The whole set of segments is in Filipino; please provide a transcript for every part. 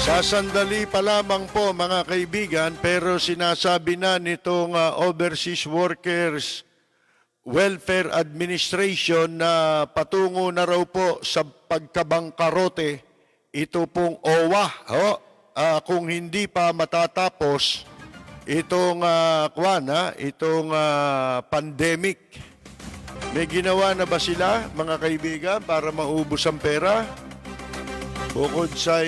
Sasandali pa lamang po mga kaibigan, pero sinasabi na nitong Overseas Workers Welfare Administration na patungo na raw po sa pagkabangkarote ito pong OWA. Kung hindi pa matatapos itong pandemic. May ginawa na ba sila mga kaibigan para maubos ang pera? Bukod sa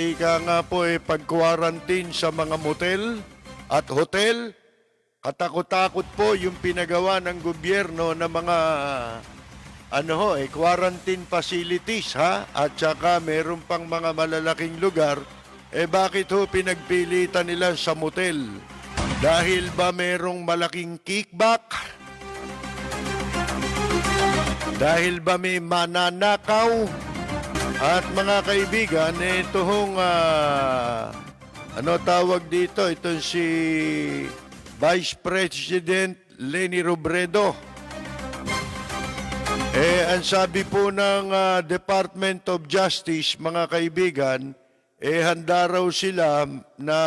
pag-quarantine sa mga motel at hotel, katakot-takot po yung pinagawa ng gobyerno ng mga quarantine facilities at saka meron pang mga malalaking lugar. Bakit pinagpilitan nila sa motel? Dahil ba merong malaking kickback? Dahil ba may mananakaw? At mga kaibigan, ito tawag dito? Ito si Vice President Leni Robredo. Ang sabi po ng Department of Justice, mga kaibigan, handa raw sila na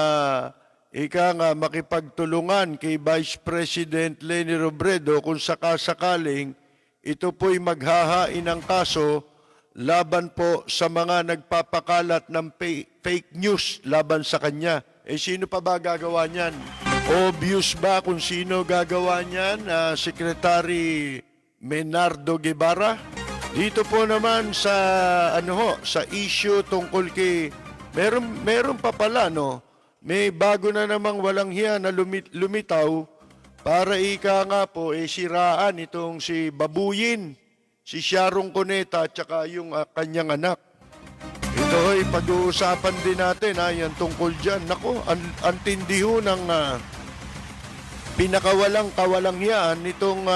makipagtulungan kay Vice President Leni Robredo kung sakasakaling ito po'y maghahain ng kaso laban po sa mga nagpapakalat ng fake news laban sa kanya. Sino pa ba gagawa niyan? Obvious ba kung sino gagawa niyan? Secretary Menardo Guevara? Dito po naman sa sa issue tungkol kay meron pa pala may bago na namang walang hiya na lumitaw para siraan itong si Babuyin, si Sharon Cuneta at saka yung kanyang anak. Ito ay pag-uusapan din natin yan tungkol dyan. Nako, ang tindi ho ng kawalang-hiyaan nitong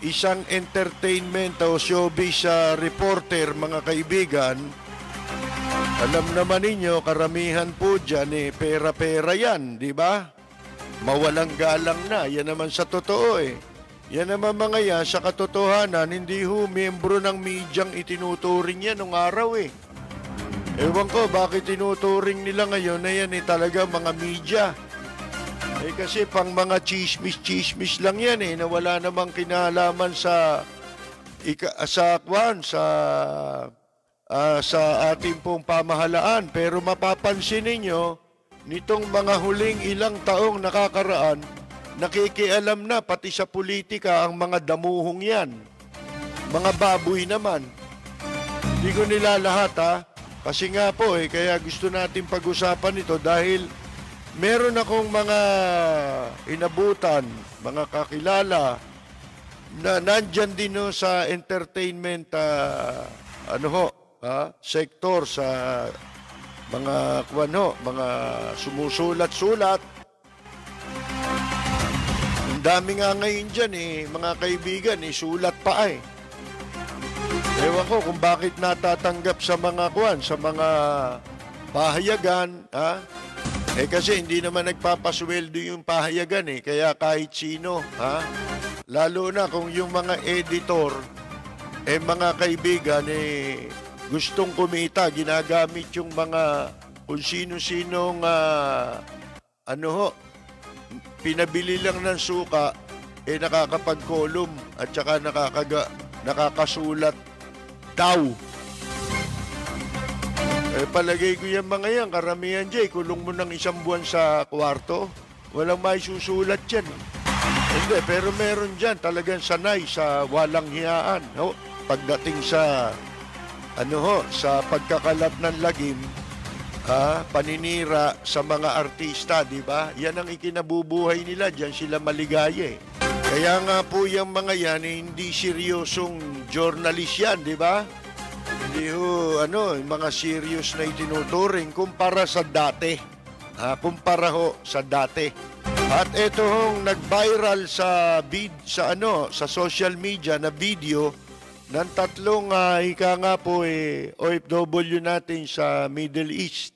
isang entertainment o showbiz reporter, mga kaibigan. Alam naman ninyo, karamihan po dyan pera-pera yan, di ba? Mawalang galang na, yan naman sa totoo Yan naman mga yan, sa katotohanan, hindi miyembro ng medyang itinuturing yan nung araw Ewan ko, bakit tinuturing nila ngayon na yan talaga mga media. Kasi pang mga chismis lang yan na wala namang kinalaman sa ating pong pamahalaan. Pero mapapansin ninyo, nitong mga huling ilang taong nakakaraan, nakikialam na pati sa politika ang mga damuhong yan. Mga baboy naman. Hindi ko nila lahat Kasi nga po kaya gusto natin pag-usapan ito dahil meron akong mga inabutan, mga kakilala na nandyan din sa entertainment sector, sa mga mga sumusulat-sulat. Ang dami nga ngayon dyan mga kaibigan, sulat pa Ewan ko kung bakit natatanggap sa mga sa mga pahayagan, kasi hindi naman nagpapasweldo yung pahayagan kaya kahit sino, lalo na kung yung mga editor, mga kaibigan, gustong kumita, ginagamit yung mga kung sino-sinong pinabili lang ng suka, nakakapag-column at saka nakakasulat daw. Palagay ko yung mga yan, karamihan dyan, kulong mo ng 1 buwan sa kwarto, walang may susulat yan. Hindi, pero meron dyan talagang sanay sa walang hiyaan. Pagdating sa sa pagkakalat ng lagim, paninira sa mga artista, di ba? Yan ang ikinabubuhay nila, dyan sila maligaya Kaya nga po yung mga yan, hindi seryosong journalist yan, di ba? Hindi mga serious na itinuturing kumpara sa dati. Kumpara sa dati. At ito nag-viral sa social media na video ng 3 OFW natin sa Middle East.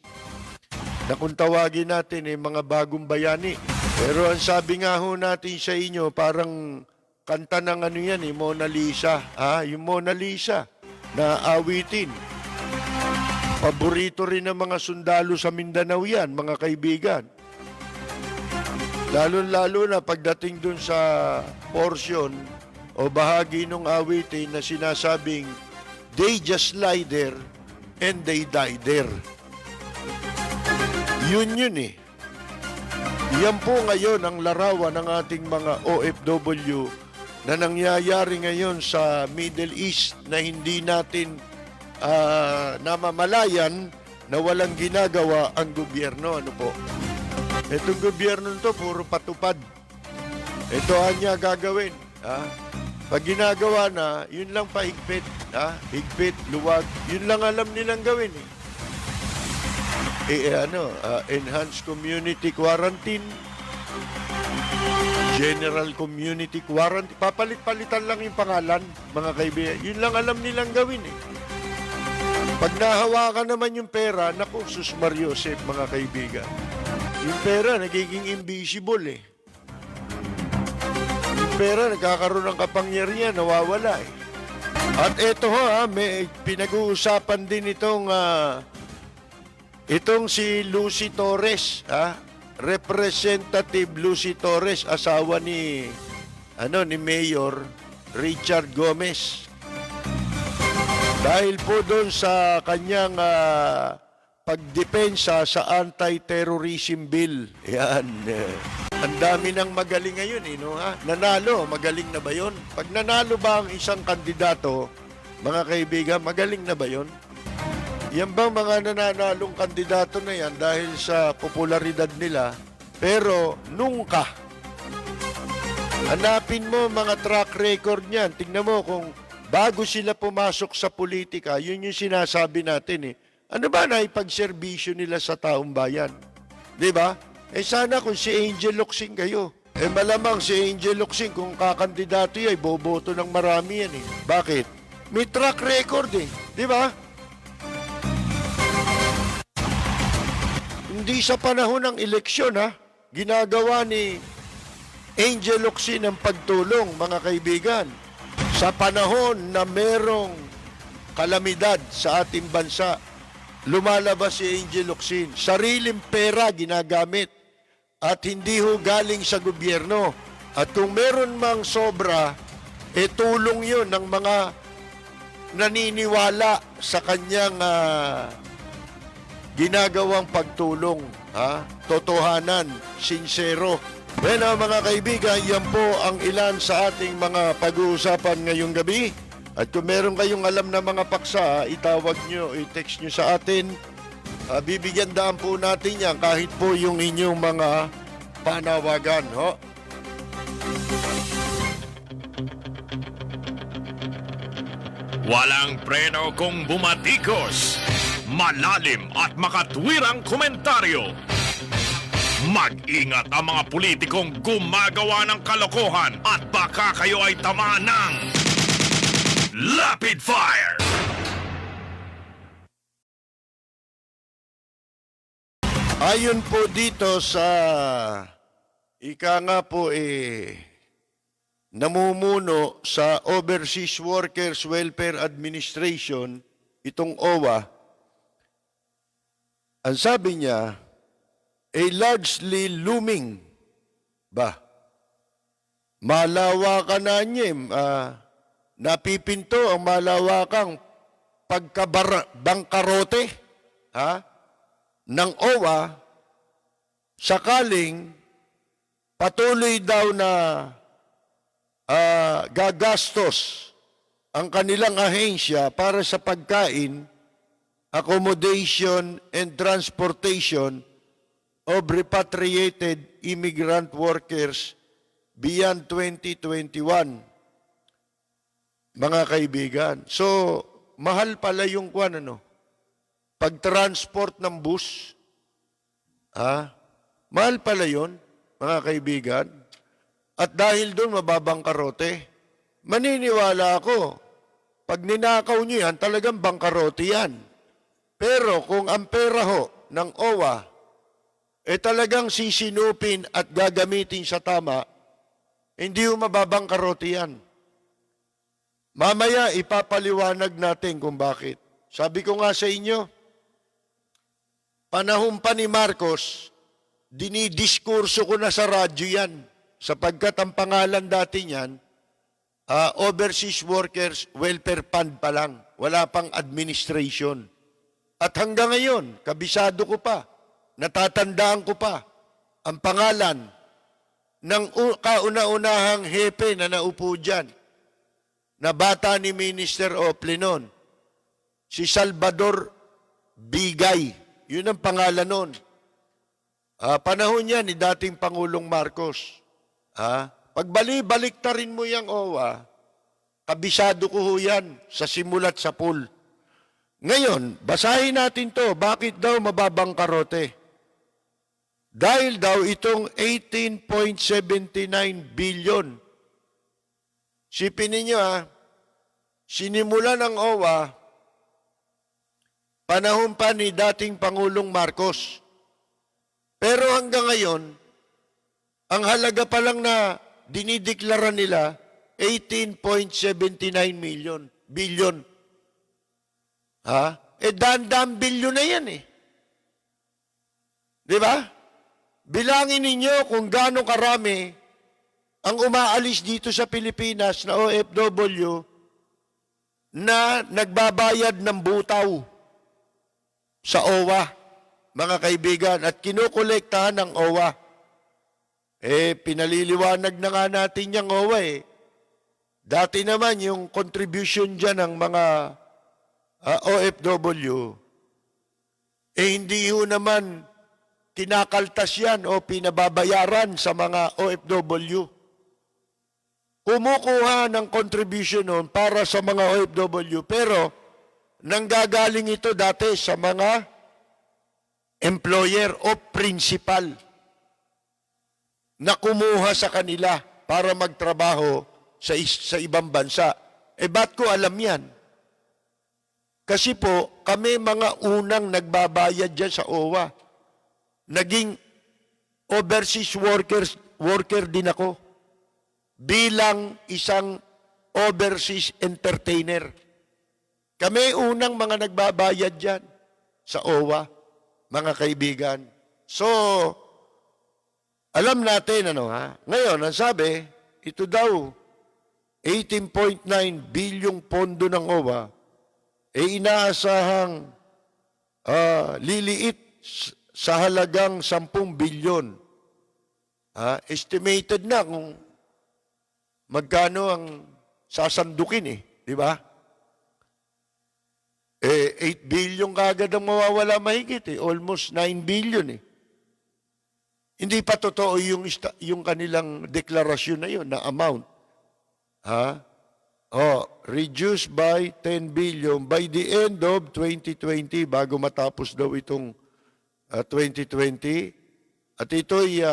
Na kung tawagin natin mga bagong bayani. Pero ang sabi nga natin sa inyo, parang kanta ng Mona Lisa. Yung Mona Lisa na awitin. Paborito rin ng mga sundalo sa Mindanao yan, mga kaibigan. Lalo-lalo na pagdating dun sa portion o bahagi ng awitin na sinasabing, they just lie there and they die there. Yun eh. Yan po ngayon ang larawan ng ating mga OFW na nangyayari ngayon sa Middle East na hindi natin namamalayan na walang ginagawa ang gobyerno. Ano po? Itong gobyerno nito puro patupad. Ito anya gagawin. Pag ginagawa na, yun lang pahigpit. Higpit, luwag. Yun lang alam nilang gawin. Enhanced community quarantine, general community quarantine. Papalit-palitan lang yung pangalan, mga kaibigan. Yun lang alam nilang gawin. Pag nahawakan naman yung pera, naku, sus Mariosep, mga kaibigan. Yung pera, nagiging invisible Yung pera, nagkakaroon ng kapangyarihan, nawawala At eto may pinag-uusapan din itong si Lucy Torres, Representative Lucy Torres, asawa ni Mayor Richard Gomez. Dahil po doon sa kanyang pagdepensa sa anti-terrorism bill. Yan. Ang dami nang magaling ngayon, Nanalo, magaling na ba yun? Pag nanalo ba ang isang kandidato, mga kaibigan, magaling na ba yun? Yan ba mga nananalong kandidato na yan dahil sa popularidad nila, pero nungka. Hanapin mo mga track record niyan. Tingnan mo kung bago sila pumasok sa politika, yun yung sinasabi natin Ano ba na ipagserbisyo nila sa taong bayan? Di ba? Sana kung si Angel Locsin kayo. Malamang si Angel Locsin kung kakandidato ay boboto ng marami yan Bakit? May track record Di ba? Hindi sa panahon ng eleksyon ginagawa ni Angel Locsin ang pagtulong, mga kaibigan. Sa panahon na merong kalamidad sa ating bansa, lumalabas si Angel Locsin. Sariling pera ginagamit at hindi galing sa gobyerno. At kung meron mang sobra, tulong yun ng mga naniniwala sa kanyang ginagawang pagtulong. Totohanan, sincero. Bueno, mga kaibigan, yan po ang ilan sa ating mga pag-uusapan ngayong gabi. At kung meron kayong alam na mga paksa, itawag nyo, i-text nyo sa atin. Bibigyan daan po natin yan kahit po yung inyong mga panawagan. Walang preno kung bumatikos. Malalim at makatwirang komentaryo. Mag-ingat ang mga politikong gumagawa ng kalokohan at baka kayo ay tamaan ng Rapid Fire! Ayon po dito sa namumuno sa Overseas Workers Welfare Administration, itong OWA, ang sabi niya, largely looming malawakan na niya, napipinto ang malawakang pagkabangkarote ng OWA sakaling patuloy daw na gagastos ang kanilang ahensya para sa pagkain, accommodation, and transportation of repatriated immigrant workers beyond 2021. Mga kaibigan. So, mahal pala yung pag-transport ng bus. Mahal pala yun, mga kaibigan. At dahil doon mababang karote, maniniwala ako, pag ninakaw nyo yan, talagang bangkarote yan. Pero kung ang pera ng OWA, talagang sisinupin at gagamitin sa tama, hindi mababang karote yan. Mamaya ipapaliwanag natin kung bakit. Sabi ko nga sa inyo, Panahon pa ni Marcos, dinidiskurso ko na sa radyo yan, sapagkat ang pangalan dati niyan, Overseas Workers Welfare Fund pa lang, wala pang administration. At hanggang ngayon, kabisado ko pa, natatandaan ko pa, ang pangalan ng kauna-unahang hepe na naupo dyan, na bata ni Minister Opli noon, si Salvador Bigay. Yun ang pangalan noon. Panahon niya ni dating Pangulong Marcos. Pagbalik-baliktarin mo yung OWA, kabisado ko ho yan sa simulat sa pool. Ngayon, basahin natin to. Bakit daw mababang karote? Dahil daw itong 18.79 billion. Sipin ninyo sinimula ng OWA, panahon pa ni dating Pangulong Marcos. Pero hanggang ngayon, ang halaga pa lang na dinideklara nila, 18.79 billion. Daan-daan bilyon na yan eh. Di ba? Bilangin ninyo kung gaano karami ang umaalis dito sa Pilipinas na OFW na nagbabayad ng butaw sa OWA, mga kaibigan, at kinukolektahan ng OWA. Pinaliliwanag na nga natin yung OWA eh. Dati naman yung contribution dyan ng mga OFW, hindi ho naman kinakaltas yan o pinababayaran sa mga OFW. Kumukuha ng contribution noon para sa mga OFW, pero nanggagaling ito dati sa mga employer o principal na kumuha sa kanila para magtrabaho sa ibang bansa. Ba't ko alam yan? Kasi po, kami mga unang nagbabayad dyan sa OWA. Naging overseas worker din ako bilang isang overseas entertainer. Kami unang mga nagbabayad dyan sa OWA, mga kaibigan. So, alam natin, ngayon, ang sabi, ito daw, 18.9 bilyong pondo ng OWA, inaasahang liliit sa halagang 10 bilyon. Estimated na kung magkano ang sasandukin di ba? 8 billion kagad ang mawawala mahigit almost 9 billion Hindi pa totoo yung kanilang deklarasyon na yun, na amount. Reduced by 10 billion by the end of 2020, bago matapos daw itong 2020. At ito'y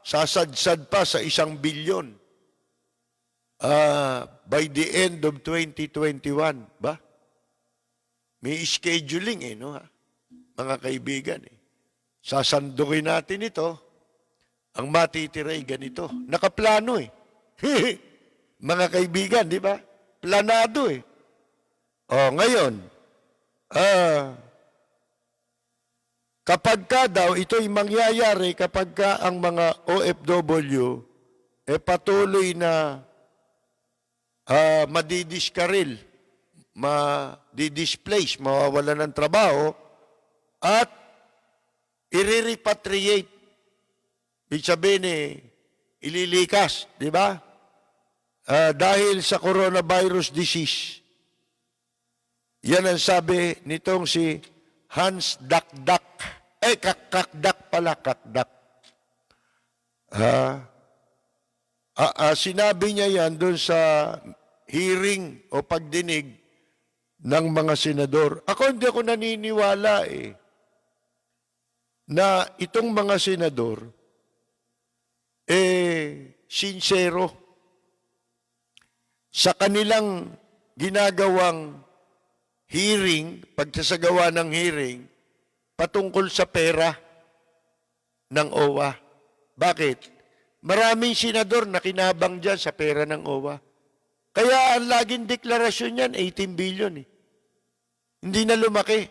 sasadsad pa sa 1 bilyon by the end of 2021. Ba? May scheduling mga kaibigan. Sasandukin natin ito. Ang matitira ay ganito. Nakaplano mga kaibigan, di ba? Planado ngayon, kapag ka daw, ito'y mangyayari kapag ka ang mga OFW patuloy na madidiskaril, madidisplace, mawawalan ng trabaho, at i-repatriate. Ibig sabihin ililikas, di ba? Dahil sa coronavirus disease. Yan ang sabi nitong si Hans Dakdak. Kakdak pala, Kakdak. Sinabi niya yan doon sa hearing o pagdinig ng mga senador. Hindi ako naniniwala na itong mga senador sincero sa kanilang ginagawang hearing, pagsasagawa ng hearing, patungkol sa pera ng OWA. Bakit? Maraming senador na kinabang dyan sa pera ng OWA. Kaya ang laging deklarasyon yan, 18 billion Hindi na lumaki.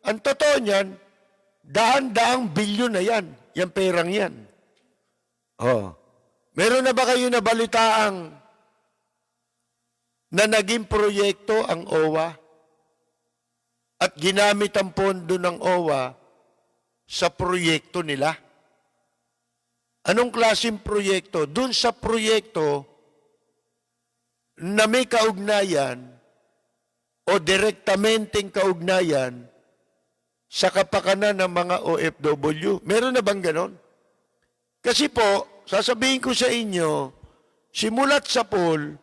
Ang totoo niyan, daan-daang bilyon na yan, yung perang yan. Oh. Meron na ba kayo nabalitaang na naging proyekto ang OWA at ginamit ang pondo ng OWA sa proyekto nila? Anong klaseng proyekto? Doon sa proyekto na may kaugnayan o direktamenteng kaugnayan sa kapakanan ng mga OFW. Meron na bang ganon? Kasi po, sasabihin ko sa inyo, simulat sa poll,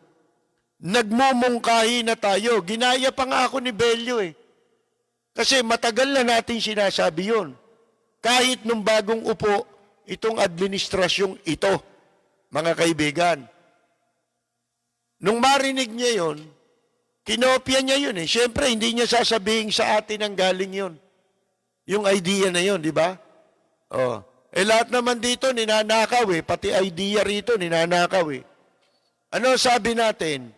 nagmumungkahi na tayo. Ginaya pa nga ako ni Bello eh. Kasi matagal na natin sinasabi yun. Kahit nung bagong upo, itong administrasyong ito, mga kaibigan. Nung marinig niya yun, kinopya niya yun eh. Siyempre, hindi niya sasabihin sa atin ang galing yun. Yung idea na yun, di ba? Oh. Eh lahat naman dito ninanakaw eh. Pati idea rito ninanakaw eh. Ano sabi natin?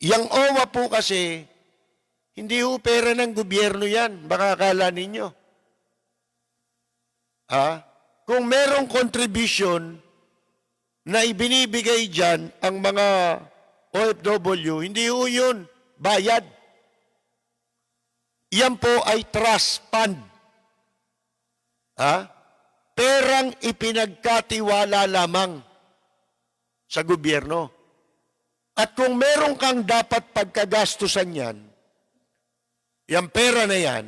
Yang OWA po kasi, hindi ho pera ng gobyerno yan. Baka akala ninyo. Ha? Kung merong contribution na ibinibigay dyan ang mga OFW, hindi ho yun bayad. Yan po ay trust fund. Ha? Perang ipinagkatiwala lamang sa gobyerno. At kung meron kang dapat pagkagastusan yan, yung pera na yan,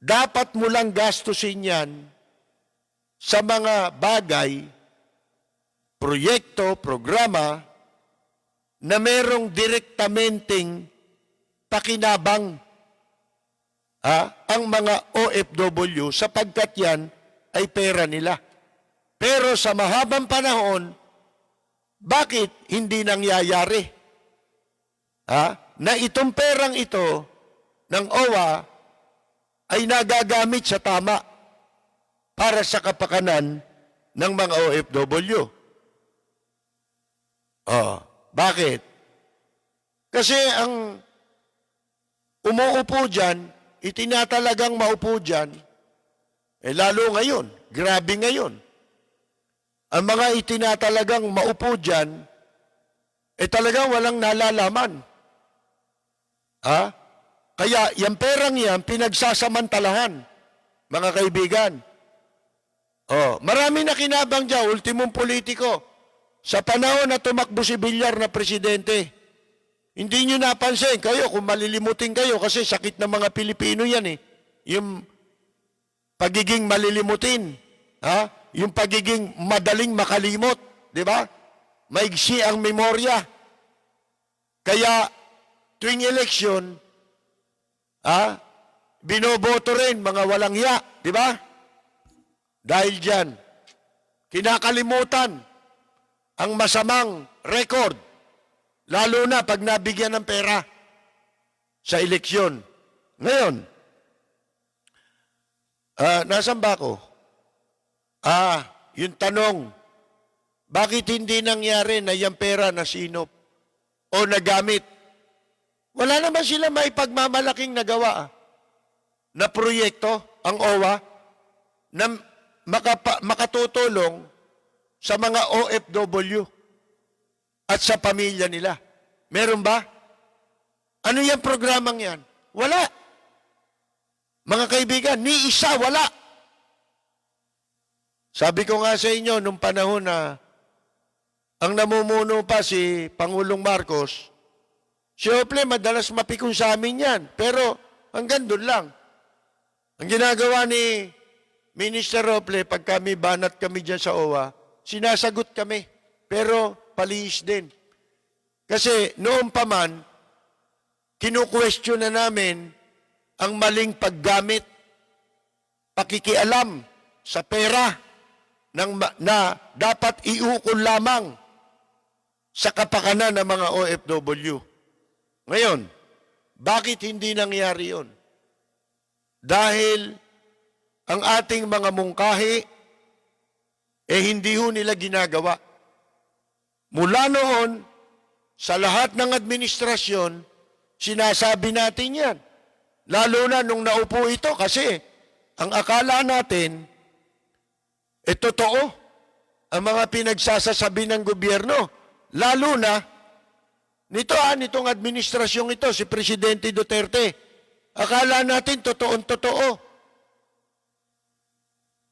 dapat mo lang gastusin yan sa mga bagay, proyekto, programa, na merong direktamenteng pakinabang ang mga OFW sapagkat yan ay pera nila. Pero sa mahabang panahon, bakit hindi nangyayari? Na itong perang ito ng OWA ay nagagamit sa tama para sa kapakanan ng mga OFW. Bakit? Kasi ang umuupo dyan, itinatalagang maupo dyan, lalo ngayon, grabe ngayon. Ang mga itinatalagang maupo dyan, talagang walang nalalaman. Kaya yung perang yan, pinagsasamantalahan, mga kaibigan. Marami na kinabang dyan, ultimong politiko. Sa panahon na tumakbo si Villar na presidente, hindi nyo napansin kayo kung malilimutin kayo kasi sakit ng mga Pilipino yan eh. Yung pagiging malilimutin, yung pagiging madaling makalimot, di ba? Maigsi ang memorya. Kaya tuwing eleksyon, binoboto rin mga walang hiya, di ba? Dahil dyan, kinakalimutan ang masamang record, lalo na pag nabigyan ng pera sa eleksyon. Ngayon, nasan ba ako? Yung tanong, bakit hindi nangyari na yung pera na sinop o nagamit? Wala naman sila may pagmamalaking nagawa na proyekto, ang OWA, na makatutulong sa mga OFW at sa pamilya nila. Meron ba? Ano yung programang yan? Wala. Mga kaibigan, ni isa wala. Sabi ko nga sa inyo, nung panahon na ang namumuno pa si Pangulong Marcos, si Ople madalas mapikon sa amin yan. Pero hanggang doon lang. Ang ginagawa ni Minister Ople, pag kami banat kami dyan sa OWA, sinasagot kami. Pero palihis din. Kasi noon pa man, kinu-question na namin ang maling paggamit, pakikialam sa pera na dapat iukol lamang sa kapakanan ng mga OFW. Ngayon, bakit hindi nangyari yun? Dahil ang ating mga mungkahi, hindi ho nila ginagawa. Mula noon, sa lahat ng administrasyon, sinasabi natin yan. Lalo na nung naupo ito kasi ang akala natin, totoo ang mga pinagsasasabi ng gobyerno. Lalo na, nitong administrasyong ito, si Presidente Duterte, akala natin totoong-totoo.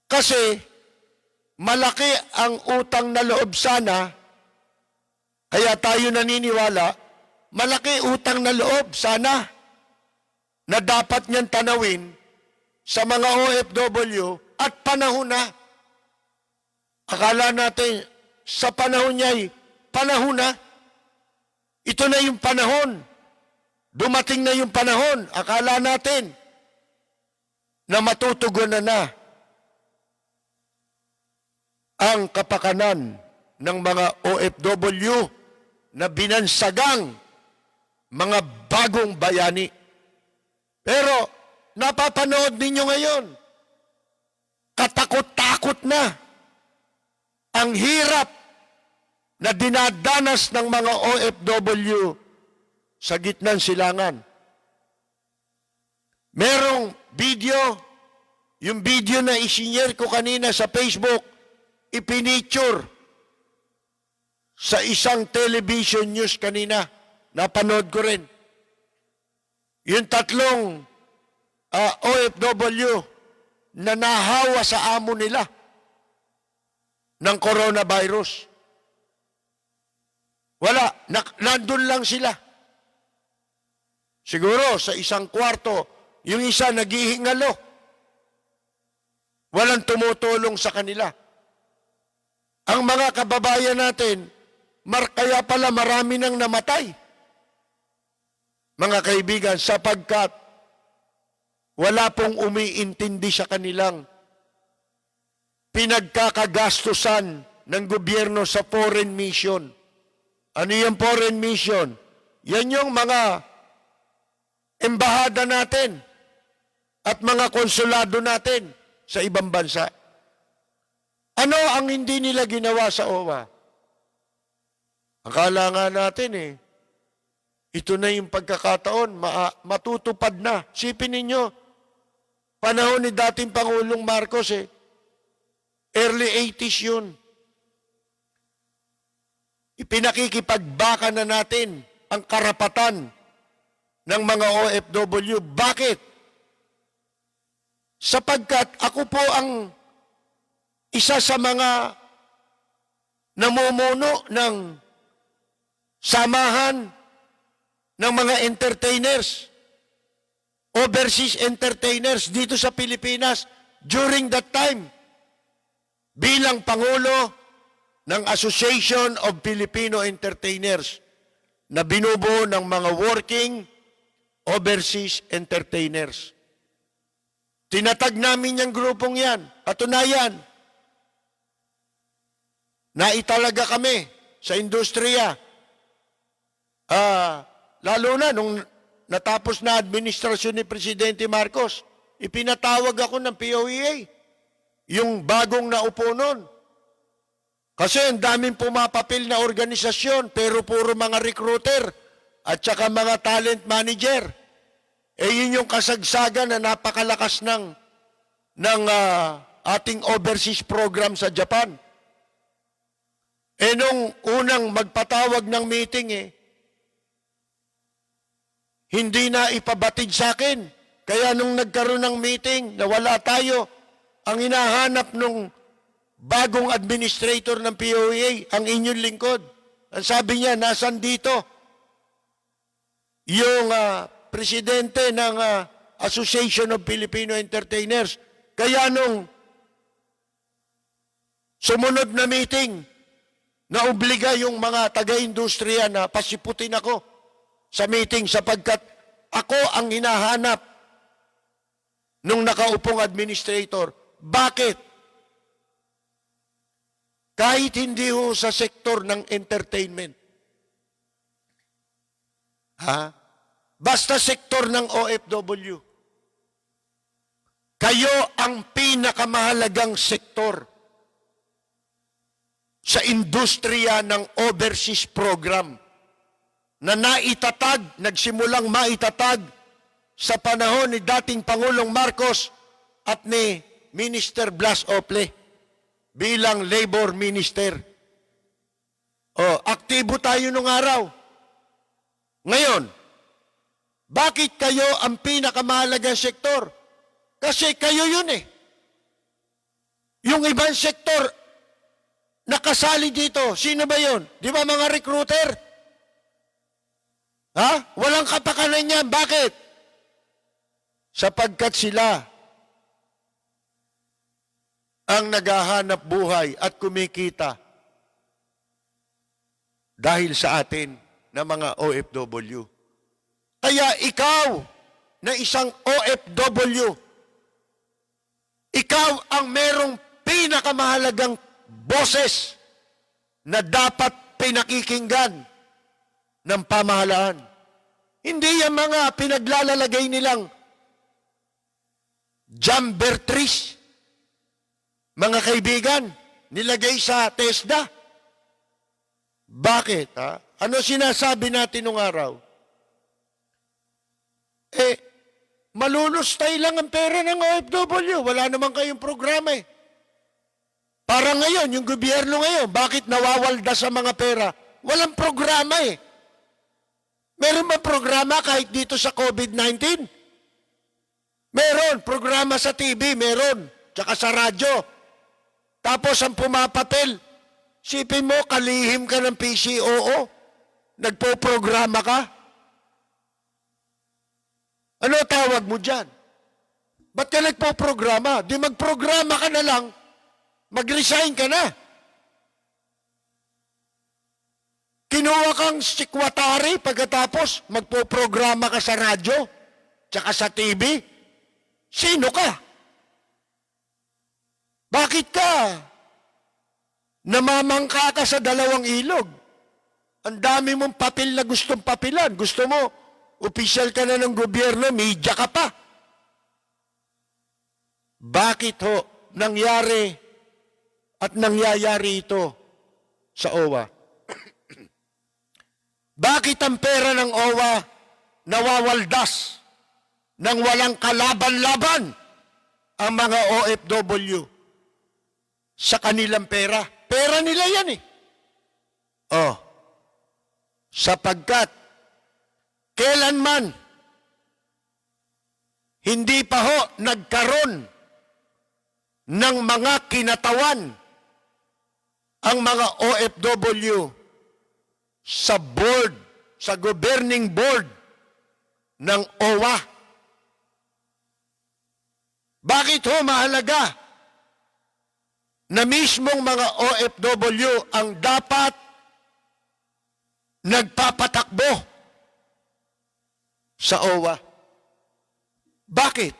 Kasi malaki ang utang na loob sana, kaya tayo naniniwala, malaki utang na loob sana na dapat niyan tanawin sa mga OFW at panahon na. Akala natin sa panahon niya panahon na. Ito na yung panahon. Dumating na yung panahon. Akala natin na matutugunan na ang kapakanan ng mga OFW na binansagang mga bagong bayani. Pero napapanood ninyo ngayon, katakot-takot na ang hirap na dinadanas ng mga OFW sa gitnang silangan. Merong video, yung video na isinyer ko kanina sa Facebook, ipiniture sa isang television news kanina. Napanood ko rin. Yung tatlong OFW na nahawa sa amo nila ng coronavirus. Wala, nandun lang sila. Siguro sa isang kwarto, yung isa naghihingalo. Walang tumutulong sa kanila. Ang mga kababayan natin, kaya pala marami nang namatay. Mga kaibigan, sapagkat wala pong umiintindi sa kanilang pinagkakagastusan ng gobyerno sa foreign mission. Ano yung foreign mission? Yan yung mga embahada natin at mga konsulado natin sa ibang bansa. Ano ang hindi nila ginawa sa OWA? Akala nga natin ito na yung pagkakataon, matutupad na. Sipin ninyo, panahon ni dating Pangulong Marcos early 80s yun. Ipinakikipagbaka na natin ang karapatan ng mga OFW. Bakit? Sapagkat ako po ang isa sa mga namumuno ng samahan ng mga entertainers, overseas entertainers dito sa Pilipinas during that time. Bilang Pangulo ng Association of Filipino Entertainers na binubuo ng mga working overseas entertainers. Tinatag namin yung grupong yan. Katunayan, naitalaga kami sa industriya. Lalo na nung natapos na administrasyon ni Presidente Marcos, ipinatawag ako ng POEA, yung bagong naupo nun. Kasi ang daming pumapapil na organisasyon, pero puro mga recruiter at saka mga talent manager. Yun yung kasagsagan na napakalakas ng ating overseas program sa Japan. Nung unang magpatawag ng meeting hindi na ipabatid sa akin. Kaya nung nagkaroon ng meeting na wala tayo, ang hinahanap nung bagong administrator ng POEA, ang inyong lingkod. Ang sabi niya, nasan dito? Yung presidente ng Association of Filipino Entertainers. Kaya nung sumunod na meeting, naobliga yung mga taga-industriya na pasiputin ako sa meeting sapagkat ako ang hinahanap nung nakaupong administrator. Bakit? Kahit hindi ho sa sektor ng entertainment. Basta sektor ng OFW. Kayo ang pinakamahalagang sektor sa industriya ng overseas program. na nagsimulang maitatag sa panahon ni dating Pangulong Marcos at ni Minister Blas Ople bilang Labor Minister. Aktibo tayo nung araw. Ngayon, bakit kayo ang pinakamahalagang sektor? Kasi kayo yun eh. Yung ibang sektor, nakasali dito. Sino ba yun? Di ba mga recruiter? Ha? Walang kapakanan yan. Bakit? Sapagkat sila ang naghahanap buhay at kumikita dahil sa atin na mga OFW. Kaya ikaw na isang OFW, ikaw ang merong pinakamahalagang boses na dapat pinakikinggan ng pamahalaan. Hindi yung mga pinaglalalagay nilang jumper trees, mga kaibigan, nilagay sa TESDA. Bakit? Ha? Ano sinasabi natin nung araw? Malulustay lang ang pera ng OFW. Wala naman kayong programa eh. Para ngayon, yung gobyerno ngayon, bakit nawawalda sa mga pera? Walang programa eh. Meron ba programa kahit dito sa COVID-19? Meron. Programa sa TV, meron. Tsaka sa radyo. Tapos ang pumapapel, sipin mo, kalihim ka ng PCOO. Nagpo-programa ka. Ano tawag mo dyan? Ba't ka nagpo-programa? Di magprograma ka na lang, mag-resign ka na. Kinuha kang sikwatari pagkatapos magpo-programa ka sa radyo, tsaka sa TV. Sino ka? Bakit ka? Namamangka ka sa dalawang ilog. Ang dami mong papel na gustong papilan. Gusto mo, opisyal ka na ng gobyerno, media ka pa. Bakit ho nangyari at nangyayari ito sa OWA? Bakit ang pera ng OWA nawawaldas nang walang kalaban-laban ang mga OFW sa kanilang pera? Pera nila yan eh. Sapagkat kailanman hindi pa ho nagkaroon ng mga kinatawan ang mga OFW sa board, sa governing board ng OWA. Bakit ho mahalaga na mismong mga OFW ang dapat nagpapatakbo sa OWA? Bakit?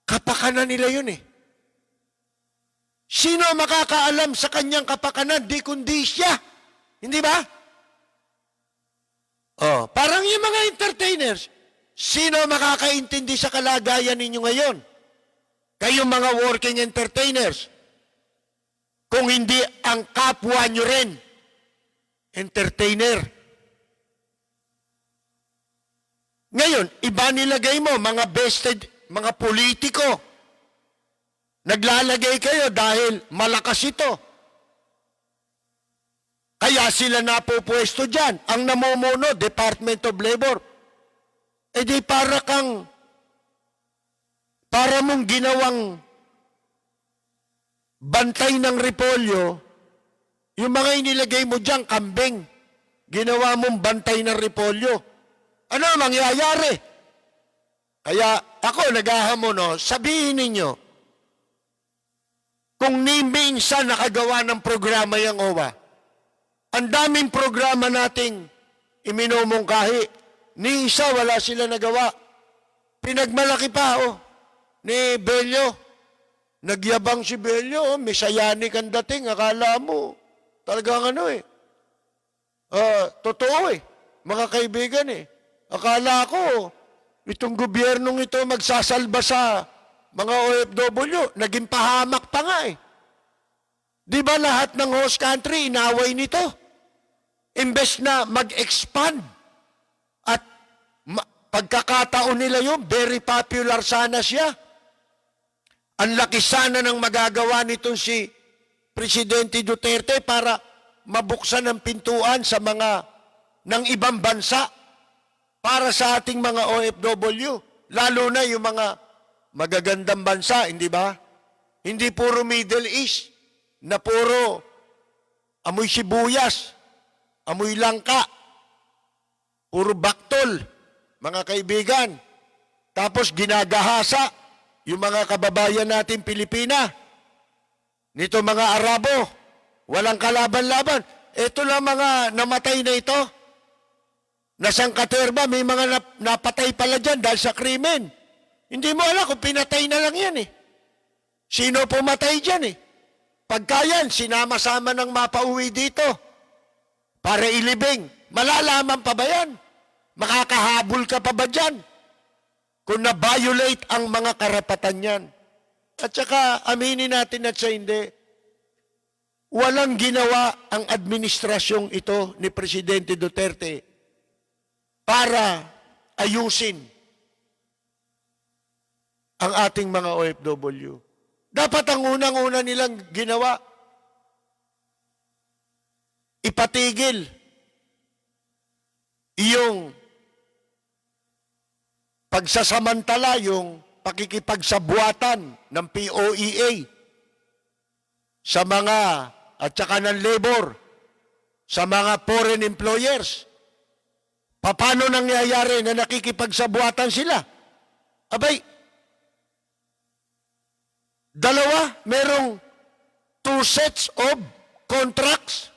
Kapakanan nila yun eh. Sino makakaalam sa kanyang kapakanan, di kundi siya? Hindi ba? Parang yung mga entertainers, sino makakaintindi sa kalagayan ninyo ngayon? Kayong mga working entertainers. Kung hindi ang kapwa nyo rin, entertainer. Ngayon, iba nilagay mo, mga vested, mga politiko. Naglalagay kayo dahil malakas ito. Kaya sila napupwesto dyan. Ang namumuno, Department of Labor. Di para mong ginawang bantay ng repolyo, yung mga inilagay mo dyan, kambing, ginawa mong bantay ng repolyo. Ano mangyayari? Kaya ako naghahamon, sabihin ninyo, kung ni minsan nakagawa ng programa yung OWA, ang daming programa nating iminumungkahi, ni isa wala sila nagawa. Pinagmalaki pa, ni Bello. Nagyabang si Bello, may sayanik ang dating, akala mo. Talagang totoo mga kaibigan Akala ko, itong gobyernong ito magsasalba sa mga OFW, naging pahamak pa nga Di ba lahat ng host country inaway nito? imbes na mag-expand at pagkakataon nila yun, very popular sana siya. Ang laki sana ng magagawa nitong si Presidente Duterte para mabuksan ang pintuan sa mga ng ibang bansa para sa ating mga OFW. Lalo na yung mga magagandang bansa, hindi ba? Hindi puro Middle East, na puro amoy sibuyas, amoy langka, puro baktol, mga kaibigan. Tapos ginagahasa yung mga kababayan natin Pilipina. Nito mga Arabo, walang kalaban-laban. Ito lang mga namatay na ito. Nasangkaterba, may mga napatay pala dyan dahil sa krimen. Hindi mo alam kung pinatay na lang yan eh. Sino pumatay dyan eh? Pagka yan, sinama-sama ng mapauwi dito para ilibing. Malalaman pa ba yan? Makakahabol ka pa ba dyan? Kung na-violate ang mga karapatan yan. At saka, aminin natin at sa hindi, walang ginawa ang administrasyong ito ni Presidente Duterte para ayusin ang ating mga OFW. Dapat ang unang-una nilang ginawa, ipatigil yung pagsasamantala, yung pakikipagsabuatan ng POEA sa mga at saka ng labor sa mga foreign employers. Paano nangyayari na nakikipagsabuatan sila? Abay, dalawa, merong 2 sets of contracts.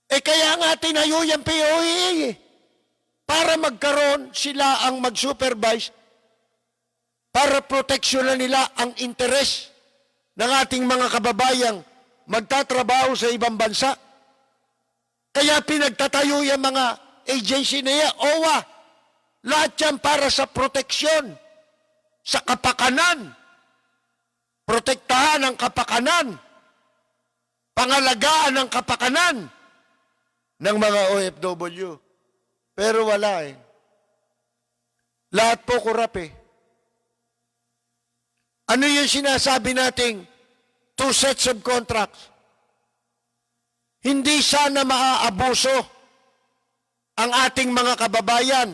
Kaya nga tinayo yung POEA para magkaroon sila ang mag-supervise para proteksyonan nila ang interes ng ating mga kababayang magtatrabaho sa ibang bansa. Kaya pinagtatayo yung mga agency na yan, OWA. Lahat yan para sa proteksyon, sa kapakanan. Protektahan ang kapakanan. Pangalagaan ang kapakanan ng mga OFW. Pero wala eh. Lahat po kurap eh. Ano yung sinasabi nating 2 sets of contracts? Hindi sana maaabuso ang ating mga kababayan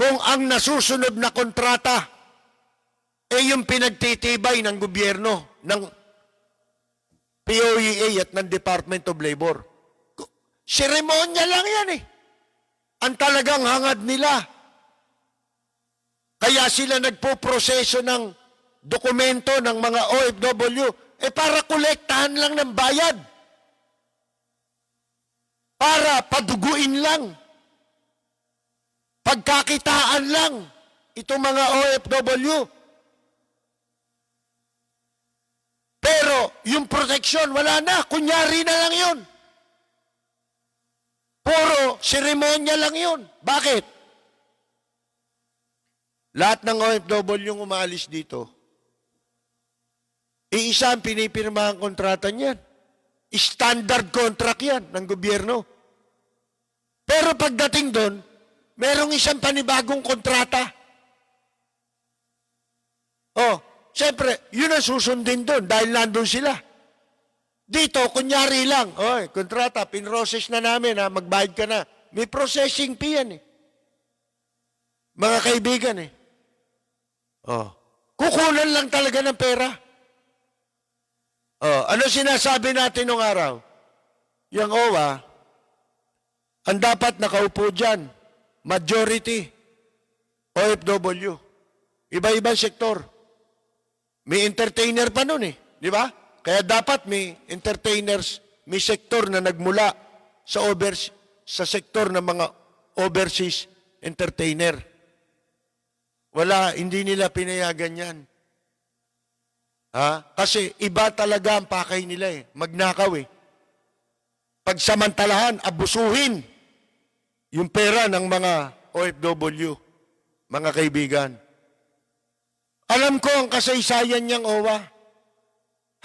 kung ang nasusunod na kontrata ay yung pinagtitibay ng gobyerno, ng POEA at ng Department of Labor. Seremonya lang yan eh. Ang talagang hangad nila. Kaya sila nagpo-proseso ng dokumento ng mga OFW para kolektahan lang ng bayad. Para paduguin lang. Pagkakitaan lang itong mga OFW. Pero yung proteksyon, wala na. Kunyari na lang yun. Puro seremonya lang yun. Bakit? Lahat ng OFW yung umaalis dito, iisa ang pinipirmahan kontrata niyan. Standard contract yan ng gobyerno. Pero pagdating doon, merong isang panibagong kontrata. Siyempre, yun ang susundin doon dahil nandun sila. Dito, kunyari lang, kontrata, pinroses na namin, magbayad ka na. May processing fee yan eh. Mga kaibigan eh. Kukunan lang talaga ng pera. Ano sinasabi natin nung araw? Yung OWA, ang dapat nakaupo dyan, majority, OFW. Iba-ibang sektor. May entertainer pa nun eh, di ba? Kaya dapat may entertainers, may sektor na nagmula sa sektor ng mga overseas entertainer. Wala, hindi nila pinayagan yan. Kasi iba talaga ang pakay nila eh. Magnakaw eh. Pagsamantalahan, abusuhin yung pera ng mga OFW, mga kaibigan. Alam ko ang kasaysayan niyang OWA.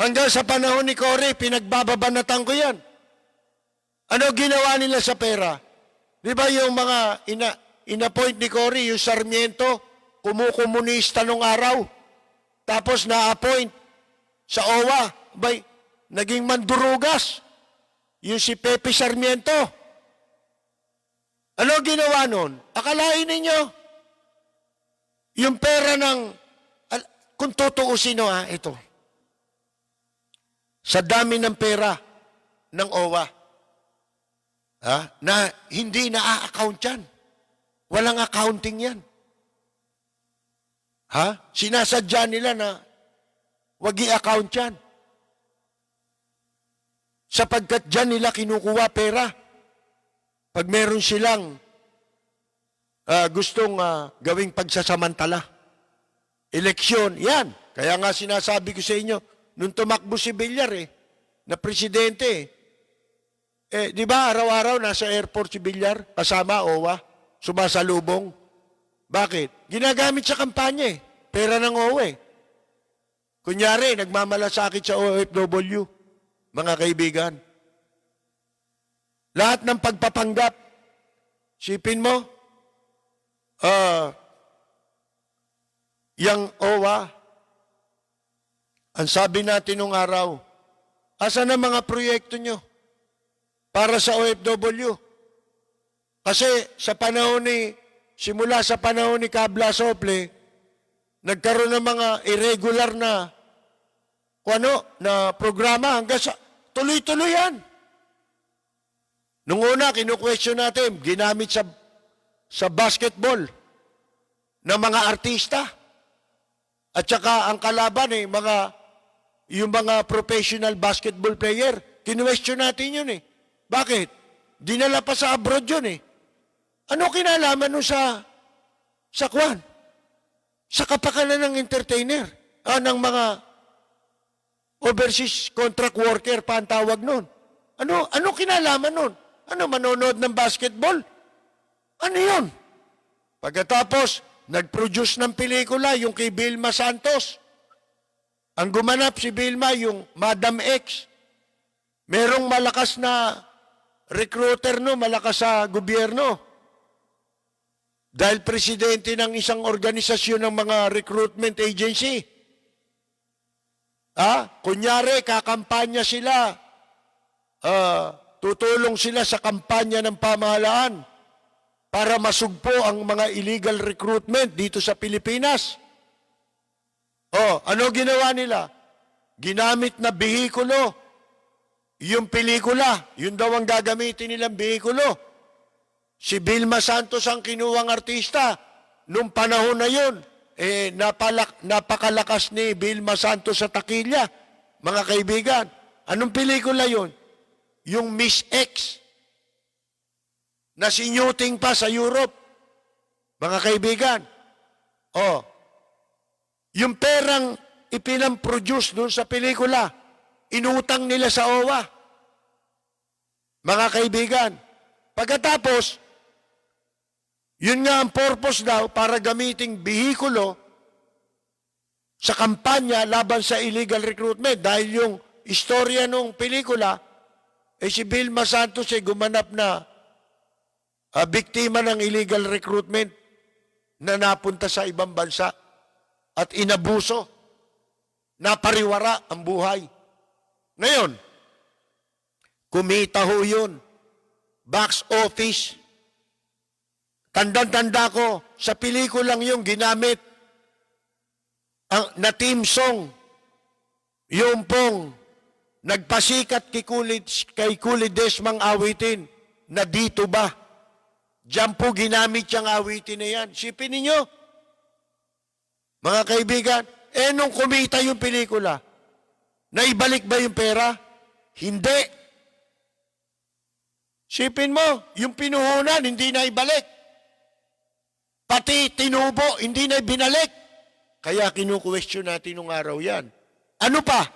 Hanggang sa panahon ni Cory, pinagbababanatan ko yan. Ano ginawa nila sa pera? Di ba yung mga ina-appoint ni Cory, yung Sarmiento, kumukomunista nung araw, tapos na-appoint sa OWA, bay, naging mandurugas, yung si Pepe Sarmiento. Ano ginawa nun? Akalain ninyo, yung pera ng, kung tutuusin nyo ito, sa dami ng pera ng OWA, na hindi na-account yan. Walang accounting yan. Sinasadya nila na wag i-account yan. Sapagkat dyan nila kinukuha pera. Pag meron silang gustong gawing pagsasamantala. Eleksyon, yan. Kaya nga sinasabi ko sa inyo, nung tumakbo si Villar na presidente di ba araw-araw nasa airport si Villar, kasama OWA, sumasalubong. Bakit? Ginagamit sa kampanya pera ng OWA Kunyari, nagmamalasakit sa OFW, mga kaibigan. Lahat ng pagpapanggap, sipin mo, yang OWA, ang sabi natin nung araw, asa na mga proyekto nyo para sa OFW? Kasi sa panahon simula sa panahon ni Kabla Sople, nagkaroon ng mga irregular na programa hanggang sa tuloy-tuloy yan. Nung una, kinu-question natin, ginamit sa basketball ng mga artista. At saka ang kalaban yung mga professional basketball player, kinu-question natin yun Bakit? Dinala pa sa abroad yun Ano kinalaman nun sa kwan? Sa kapakanan ng entertainer, ng mga overseas contract worker pa ang tawag nun. Ano kinalaman nun? Manonood ng basketball? Ano yun? Pagkatapos, nag-produce ng pelikula, yung kay Vilma Santos. Ang gumanap si Vilma, yung Madam X. Merong malakas na recruiter malakas sa gobyerno. Dahil presidente ng isang organisasyon ng mga recruitment agency. Kunyari, kakampanya sila. Tutulong sila sa kampanya ng pamahalaan para masugpo ang mga illegal recruitment dito sa Pilipinas. Ano ginawa nila? Ginamit na bihikulo. Yung pelikula, yun daw ang gagamitin nilang bihikulo. Si Vilma Santos ang kinuwang artista. Nung panahon na yun, napakalakas ni Vilma Santos sa takilya. Mga kaibigan, anong pelikula yun? Yung Miss X na sinyuting pa sa Europe. Mga kaibigan, yung perang ipinamproduce doon sa pelikula, inutang nila sa OWA. Mga kaibigan, pagkatapos, yun nga ang purpose daw para gamiting bihikulo sa kampanya laban sa illegal recruitment. Dahil yung istorya nung pelikula, si Vilma Santos gumanap na biktima ng illegal recruitment na napunta sa ibang bansa at inabuso, napariwara ang buhay. Ngayon, kumita ho yun. Box office. Tandang-tanda ko, sa pelikulang yung ginamit na team song, yung pong nagpasikat kay Kulit Desmang awitin na dito ba? Diyan po ginamit siyang awitin na yan. Sipin ninyo, mga kaibigan, nung kumita yung pelikula, naibalik ba yung pera? Hindi. Sipin mo, yung pinuhunan, hindi na ibalik. Pati tinubo, hindi na binalik. Kaya kinu-question natin nung araw yan. Ano pa?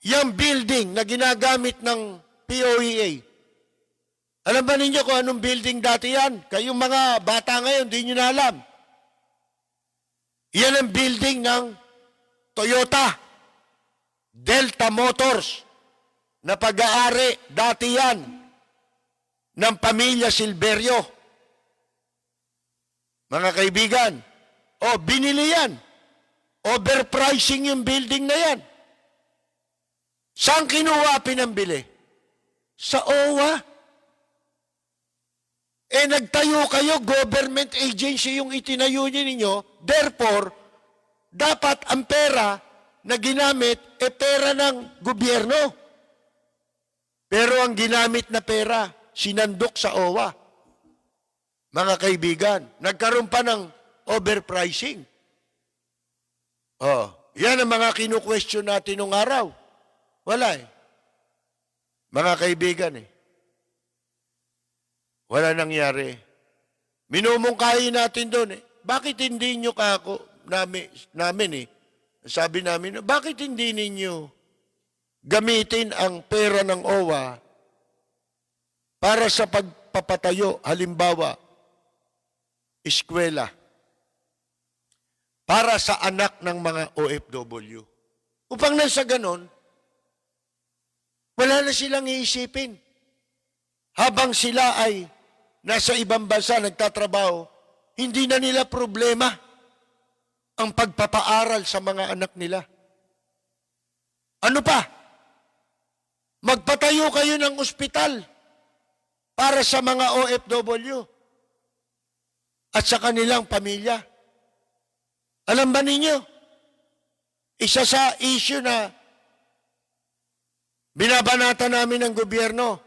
Yung building na ginagamit ng POEA. Alam ba ninyo kung anong building dati yan? Kayong mga bata ngayon, di nyo na alam. Yan ang building ng Toyota. Delta Motors. Na pag-aari, dati yan. ng pamilya Silverio. Mga kaibigan, binili yan. Overpricing yung building na yan. Saan kinuha pinambili? Sa OWA. Nagtayo kayo, government agency yung itinayo ninyo, therefore, dapat ang pera na ginamit, pera ng gobyerno. Pero ang ginamit na pera, sinandok sa OWA. Mga kaibigan, nagkaroon pa ng overpricing. Yan ang mga kinu-question natin nung araw. Wala Mga kaibigan wala nangyari. Minumungkahi natin doon Bakit hindi nyo namin sabi namin, bakit hindi ninyo gamitin ang pera ng OWA para sa pagpapatayo, halimbawa, eskwela, para sa anak ng mga OFW. Upang nasa ganon, wala na silang iisipin. Habang sila ay nasa ibang bansa nagtatrabaho, hindi na nila problema ang pagpapaaral sa mga anak nila. Ano pa? Magpatayo kayo ng ospital para sa mga OFW at sa kanilang pamilya. Alam ba ninyo, isa sa issue na binabanata namin ng gobyerno,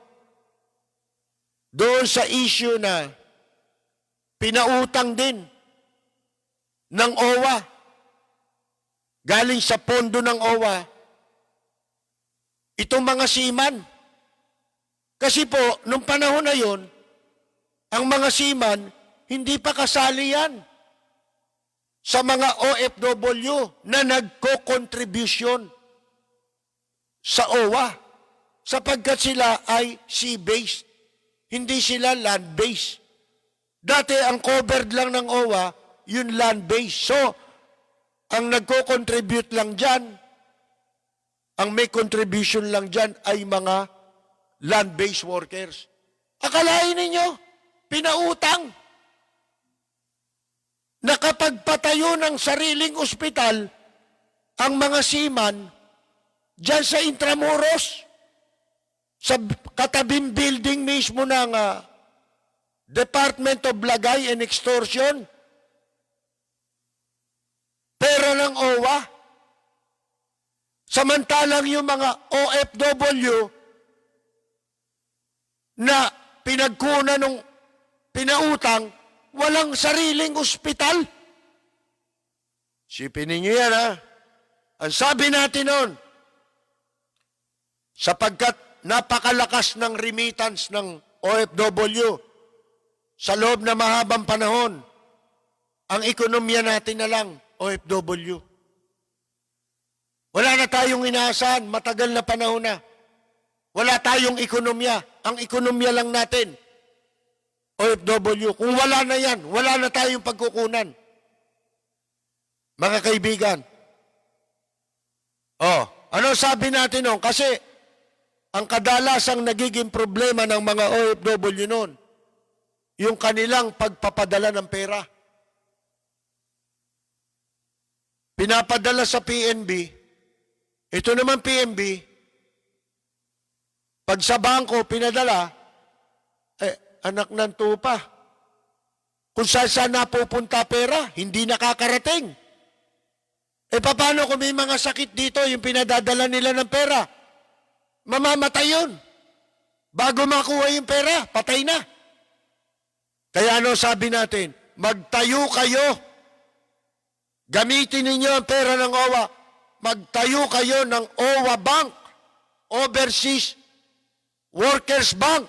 doon sa issue na pinautang din ng OWA, galing sa pondo ng OWA, itong mga seaman. Kasi po, nung panahon na yon, ang mga seaman, hindi pa kasali yan sa mga OFW na nagko-contribution sa OWA sapagkat sila ay sea-based, hindi sila land-based. Dati ang covered lang ng OWA, yun land-based. So, ang nagko-contribute lang dyan, ang may contribution lang dyan ay mga land-based workers. Akalain ninyo, pinautang. Nakapagpatayo ng sariling ospital ang mga seaman dyan sa Intramuros, sa katabing building mismo ng Department of Lagay and Extortion, pera ng OWA. Samantalang yung mga OFW na pinagkunan ng pinautang, walang sariling ospital. Sipin ninyo yan, Ang sabi natin noon, sapagkat napakalakas ng remittance ng OFW sa loob na mahabang panahon, ang ekonomiya natin na lang, OFW. Wala na tayong inaasahan, matagal na panahon na. Wala tayong ekonomiya. Ang ekonomiya lang natin, OFW. Kung wala na yan, wala na tayong pagkukunan. Mga kaibigan, ano sabi natin noon? Kasi ang kadalasang nagiging problema ng mga OFW noon, yung kanilang pagpapadala ng pera. Pinapadala sa PNB, ito naman PNB, pag sa bangko pinadala, anak ng tupa. Kung saan napupunta pera, hindi nakakarating. Paano kung may mga sakit dito, yung pinadadala nila ng pera? Mamamatay yun. Bago makuha yung pera, patay na. Kaya sabi natin, magtayo kayo. Gamitin ninyo ang pera ng OWA. Magtayo kayo ng OWA Bank, Overseas Workers Bank.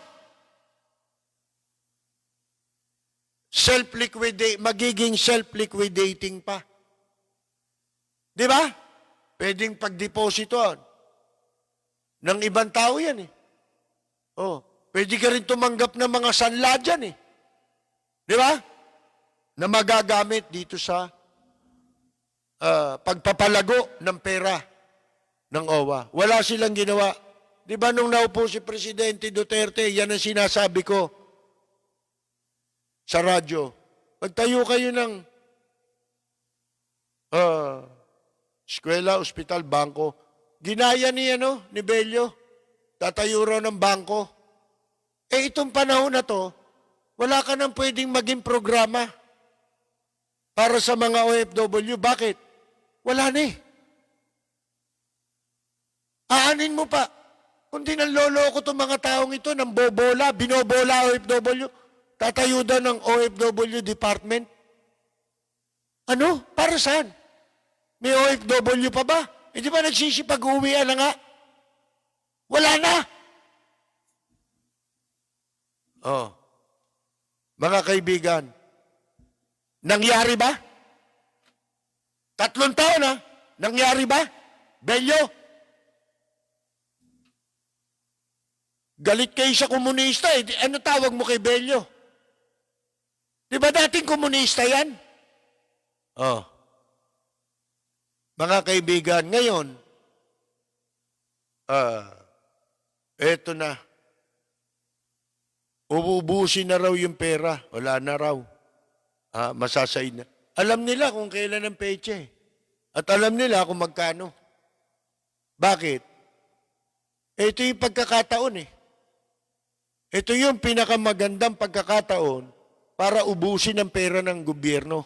Magiging self-liquidating pa. Di ba? Pwedeng pagdepositoan ng ibang tao yan pwede ka rin tumanggap ng mga sanla dyan Di ba? Na magagamit dito sa pagpapalago ng pera ng OWA. Wala silang ginawa. Di ba nung naupo si Presidente Duterte, yan ang sinasabi ko sa radyo. Magtayo kayo ng eskwela, ospital, bangko. Ginaya ni Bello. Tatayo raw ng bangko. Itong panahon na to, wala ka nang pwedeng maging programa para sa mga OFW. Bakit? Wala na eh. Aanin mo pa. Kundi nang loloko itong mga taong ito, nang bobola, binobola OFW, tatayo daw ng OFW department. Ano? Para saan? May OFW pa ba? Di ba nagsisipag-uwian na nga? Wala na. Mga kaibigan, nangyari ba? 3 taon na. Nangyari ba? Bello? Galit kayo sa komunista eh. Ano tawag mo kay Bello? Di ba dating komunista yan? Mga kaibigan, ngayon, eto na. Ububusin na raw yung pera. Wala na raw. Masasay na. Alam nila kung kailan ang peche. At alam nila kung magkano. Bakit? Ito yung pagkakataon eh. Ito yung pinakamagandang pagkakataon para ubusin ang pera ng gobyerno.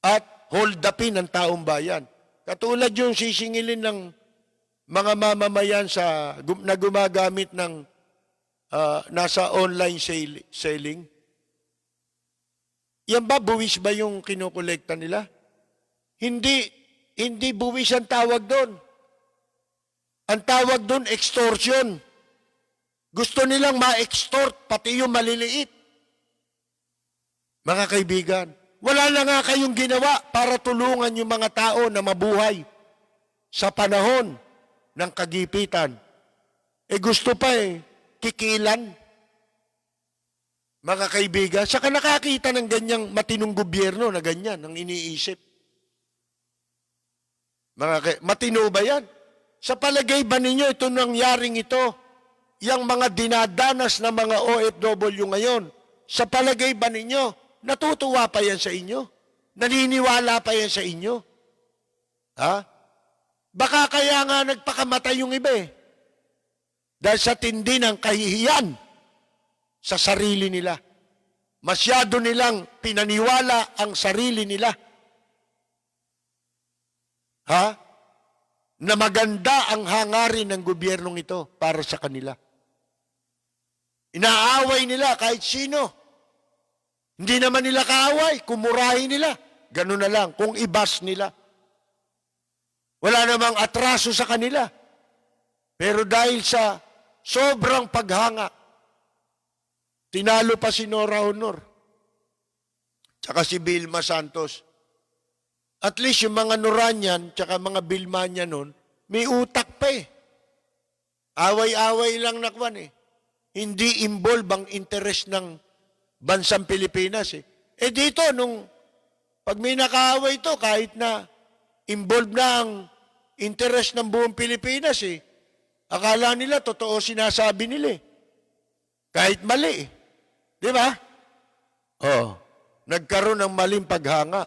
At hold upin ang taong bayan. Katulad yung sisingilin ng mga mamamayan na gumagamit ng nasa online selling. Yan ba, buwis ba yung kinokolekta nila? Hindi buwis ang tawag doon. Ang tawag doon, extortion. Gusto nilang ma-extort, pati yung maliliit. Mga kaibigan, wala na nga kayong ginawa para tulungan yung mga tao na mabuhay sa panahon ng kagipitan. Gusto pa kikilan. Mga kaibigan, saka nakakita ng ganyang matinong gobyerno na ganyan, ang iniisip. Matino ba yan? Sa palagay ba ninyo ito nangyaring ito, yung mga dinadanas na mga OFW ngayon, sa palagay ba ninyo, natutuwa pa yan sa inyo? Naniniwala pa yan sa inyo? Baka kaya nga nagpakamatay yung iba dahil sa tindi ng kahihiyan sa sarili nila. Masyado nilang pinaniwala ang sarili nila. Na maganda ang hangarin ng gobyernong ito para sa kanila. Inaaway nila kahit sino. Hindi naman nila kaaway, kumurahin nila. Ganun na lang, kung ibas nila. Wala namang atraso sa kanila. Pero dahil sa sobrang paghanga, tinalo pa si Nora Honor, tsaka si Vilma Santos. At least yung mga Noranyan, tsaka mga Vilmanya nun, may utak pa Away-away lang nakwan Hindi involve ang interest ng bansang Pilipinas dito, pag may nakaaway ito, kahit na involved na ang interest ng buong Pilipinas akala nila totoo sinasabi nila kahit mali Di ba? Nagkaroon ng maling paghanga.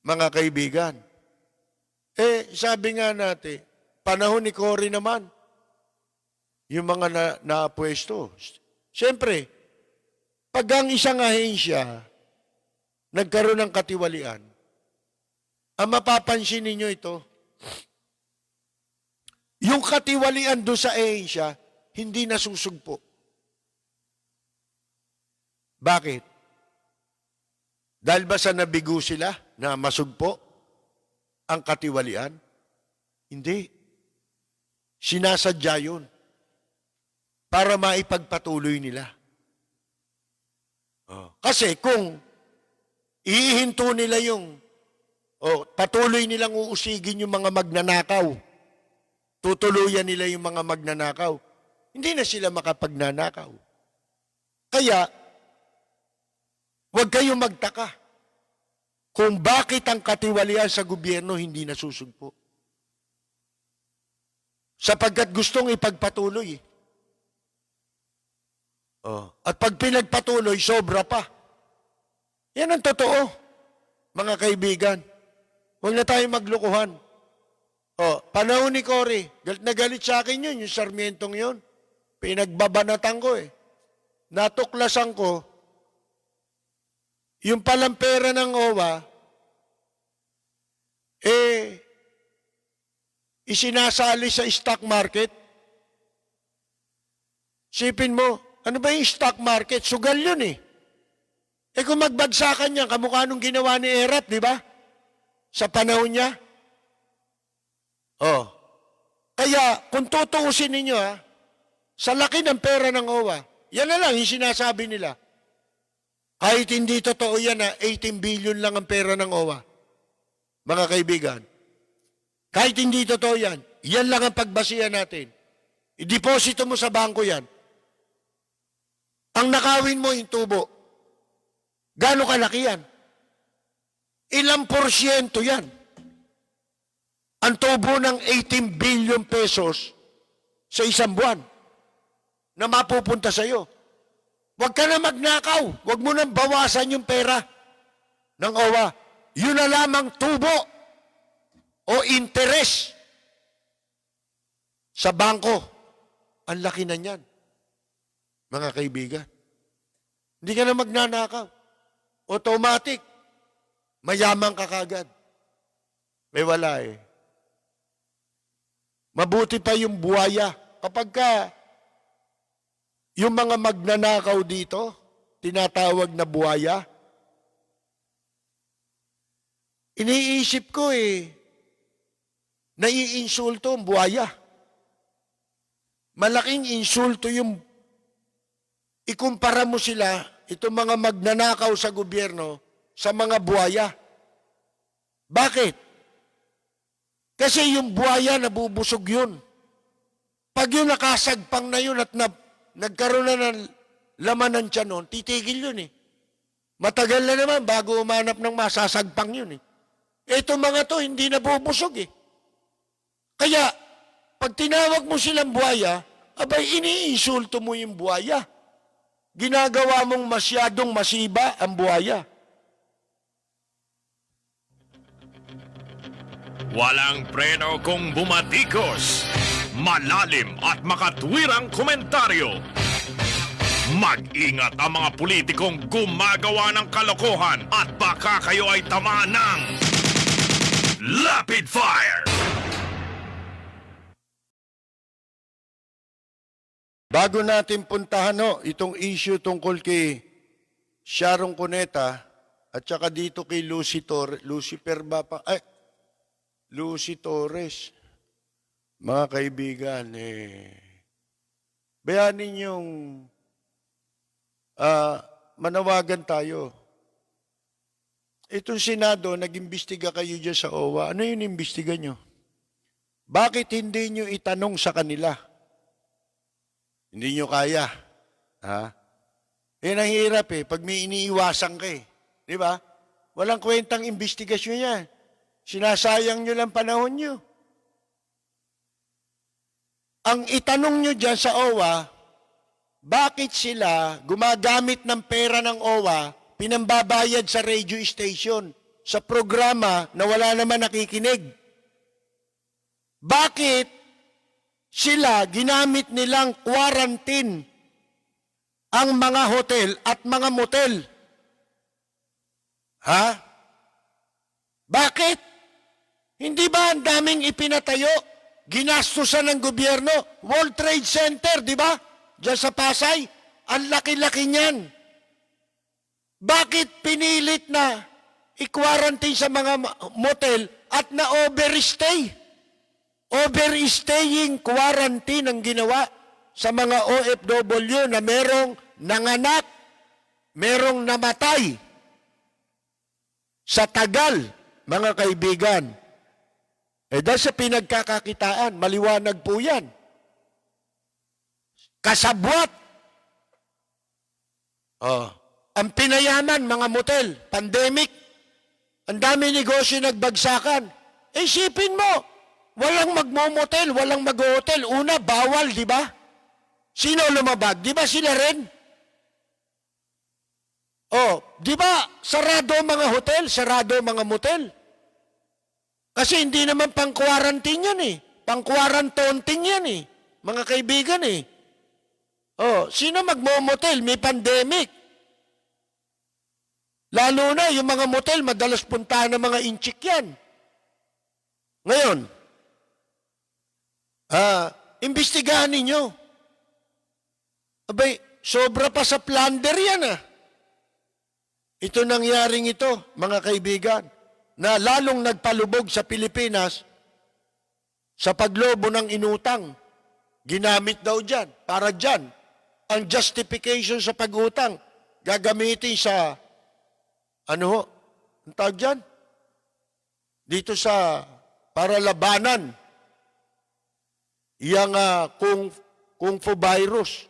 Mga kaibigan. Sabi nga natin, panahon ni Cory naman, yung mga napwesto. Siyempre, pag ang isang ahensya nagkaroon ng katiwalian, ang mapapansin ninyo ito, yung katiwalian doon sa ahensya, hindi nasusugpo. Bakit? Dahil ba sa nabigo sila na masugpo ang katiwalian? Hindi. Sinasadya yun para maipagpatuloy nila. Kasi kung ihihinto nila patuloy nilang uusigin yung mga magnanakaw, tutuluyan nila yung mga magnanakaw, hindi na sila makapagnanakaw. Kaya, huwag kayong magtaka kung bakit ang katiwalian sa gobyerno hindi nasusugpo. sapagkat gustong ipagpatuloy. At pag pinagpatuloy, sobra pa. Yan ang totoo, mga kaibigan. Huwag na tayong maglukuhan. Panahon ni Cory, galit na galit sa akin yun, yung Sarmientong yun. Pinagbabanatan ko eh. Natuklasan ko, yung palang pera ng OWA, isinasali sa stock market. Sipin mo, ano ba yung stock market? Sugal yun eh. Kung magbagsakan yan, kamukha nung ginawa ni Erap, di ba? Sa panahon niya. Kaya, kung tutuusin ninyo sa laki ng pera ng OWA, yan na lang yung sinasabi nila. Kahit hindi totoo yan na 18 billion lang ang pera ng OWA. Mga kaibigan, kahit hindi totoo yan, yan lang ang pagbasihan natin. I-deposito mo sa bangko yan. Ang nakawin mo yung tubo. Gano'ng kalaki yan? Ilang porsyento yan? Ang tubo ng 18 billion pesos sa isang buwan na mapupunta sa iyo. Huwag ka na magnakaw. Huwag mo nang bawasan yung pera ng OWA. Yun na lamang tubo o interes sa bangko. Ang laki na niyan, mga kaibigan. Hindi ka na magnanakaw. Automatic. Mayaman ka kagad. May wala eh. Mabuti pa yung buhaya. Kapag ka yung mga magnanakaw dito, tinatawag na buhaya, iniisip ko naiinsulto ang buhaya. Malaking insulto yung ikumpara mo sila, itong mga magnanakaw sa gobyerno, sa mga buhaya. Bakit? Kasi yung buhaya nabubusog yun. Pag yung nakasagpang na yun at nagkaroon na ng laman ng tiyan nun, titigil yun eh. Matagal na naman bago umanap ng masasagpang yun eh. Ito mga to, hindi nabubusog eh. Kaya, pag tinawag mo silang buhaya, abay iniinsulto mo yung buhaya. Ginagawa mong masyadong masiba ang buhaya. Walang preno kung bumatikos. Malalim at makatwirang komentaryo. Mag-ingat ang mga politikong gumagawa ng kalokohan at baka kayo ay tamaan ng Rapid Fire! Bago natin puntahan itong issue tungkol kay Sharon Cuneta at saka dito kay Lucy Torres, mga kaibigan, bayanin yung manawagan tayo. Itong Senado, nag-imbestiga kayo dyan sa OWA. Ano yung imbestiga nyo? Bakit hindi nyo itanong sa kanila? Hindi nyo kaya. Yan ang hirap pag may iniiwasan ka Di ba? Walang kwentang investigasyon yan. Sinasayang nyo lang panahon nyo. Ang itanong nyo dyan sa OWA, bakit sila gumagamit ng pera ng OWA, pinambabayad sa radio station, sa programa na wala naman nakikinig? Bakit sila ginamit nilang quarantine ang mga hotel at mga motel? Bakit? Hindi ba ang daming ipinatayo? Ginastusan ng gobyerno? World Trade Center, di ba? Diyan sa Pasay. Ang laki-laki niyan. Bakit pinilit na i-quarantine sa mga motel at na-overstay? Overstaying quarantine ang ginawa sa mga OFW na merong nanganak, merong namatay. Sa tagal, mga kaibigan, dahil sa pinagkakakitaan, maliwanag po yan. Kasabwat. Ang pinayaman, mga motel, pandemic, ang dami negosyo nagbagsakan. Isipin mo, walang magmomotel, walang mag-hotel. Una, bawal, di ba? Sino lumabag? Di ba sila rin? Oh, di ba sarado ang mga hotel, sarado ang mga motel? Kasi hindi naman pang-quarantine yan eh. Pang-quarantonting yan eh. Mga kaibigan eh. Oh, sino magmo-motel? May pandemic. Lalo na yung mga motel, madalas puntahan ng mga inchik yan. Ngayon, imbestigahan ninyo. Abay, sobra pa sa plunder yan ah. Ito nangyaring ito, mga kaibigan, na lalong nagpalubog sa Pilipinas sa paglobo ng inutang. Ginamit daw dyan, para dyan. Ang justification sa pag-utang, gagamitin sa, ano ho, ang tawag dyan? Dito sa, para labanan, yung kung fu virus,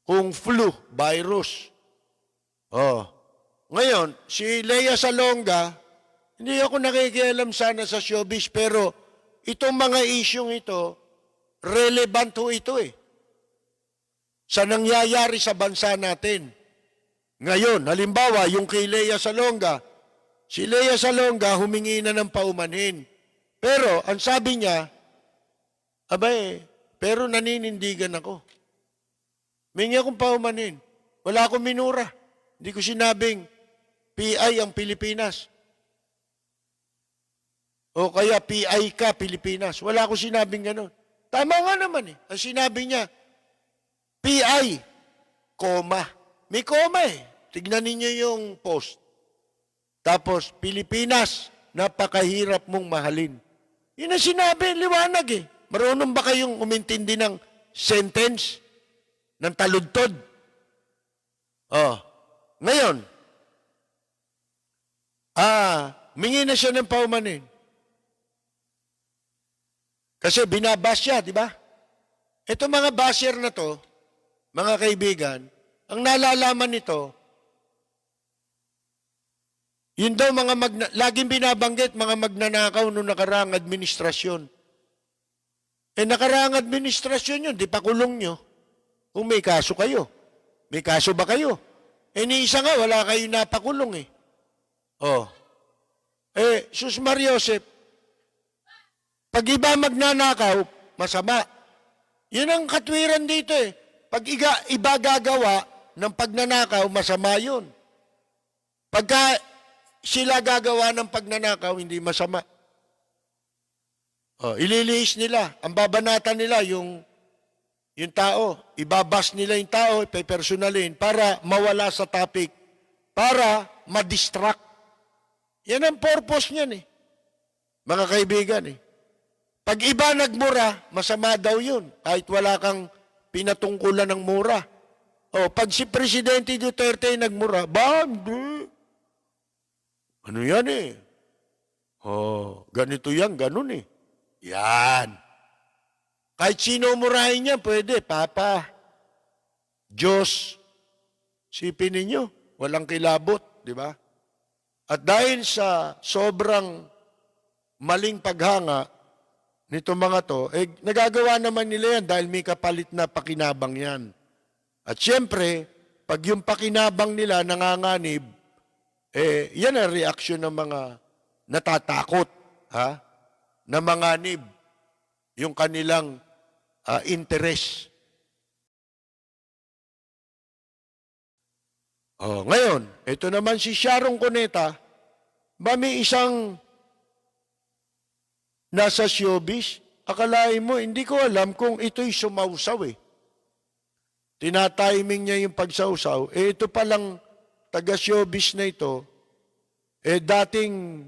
kung flu virus. Oh. Ngayon, si Lea Salonga, hindi ako nakikialam sana sa showbiz, pero itong mga isyong ito, relevant ho ito eh. Sa nangyayari sa bansa natin. Ngayon, halimbawa, yung kay Lea Salonga, si Lea Salonga humingi na ng paumanhin. Pero, ang sabi niya, abay, pero naninindigan ako. Humingi akong paumanhin. Wala akong minura. Hindi ko sinabing PI ang Pilipinas. O kaya PI ka, Pilipinas. Wala akong sinabing gano'n. Tama nga naman eh. Ang sinabi niya, PI, comma. May comma eh. Tignan ninyo yung post. Tapos, Pilipinas, napakahirap mong mahalin. Yun ang sinabi, liwanag eh. Marunong ba kayong umintindi ng sentence? Ng taludtod? Oh. Ngayon, mingi na siya ng paumanin. Kasi binabas siya, di ba? Ito mga basher na to, mga kaibigan, ang nalalaman nito, yun daw laging binabanggit mga magnanakaw noong nakaraang administrasyon. Nakaraang administrasyon yun, di pa kulong nyo. Kung may kaso kayo. May kaso ba kayo? Ni isa nga, wala kayo napakulong eh. Oh. Sus Mariosep, pag iba magnanakaw, masama. Yun ang katwiran dito eh. Pag iba gagawa ng pagnanakaw, masama yun. Pagka sila gagawa ng pagnanakaw, hindi masama. Oh, ililiis nila. Ang babanatan nila, yung tao, ibabas nila yung tao, ipersonalin para mawala sa topic, para ma-distract. Yan ang purpose niyan eh. Mga kaibigan eh. Pag iba nagmura, masama daw yun. Kahit wala kang pinatungkulan ng mura. O, pag si Presidente Duterte nagmura, hindi. Ano yan eh? Ganito yan, ganun eh. Yan. Kahit sino murahin niya, pwede. Papa, Diyos, sipin ninyo, walang kilabot, di ba? At dahil sa sobrang maling paghanga nito mga to, nagagawa naman nila yan dahil may kapalit na pakinabang yan. At siyempre, pag yung pakinabang nila nanganganib, yan ang reaksyon ng mga natatakot, na manganib yung kanilang interest. Ngayon, ito naman si Sharon Cuneta, ba may isang nasa showbiz? Akalain mo, hindi ko alam kung ito'y sumausaw eh. Tinatiming niya yung pagsausaw. Ito palang taga-showbiz na ito, dating,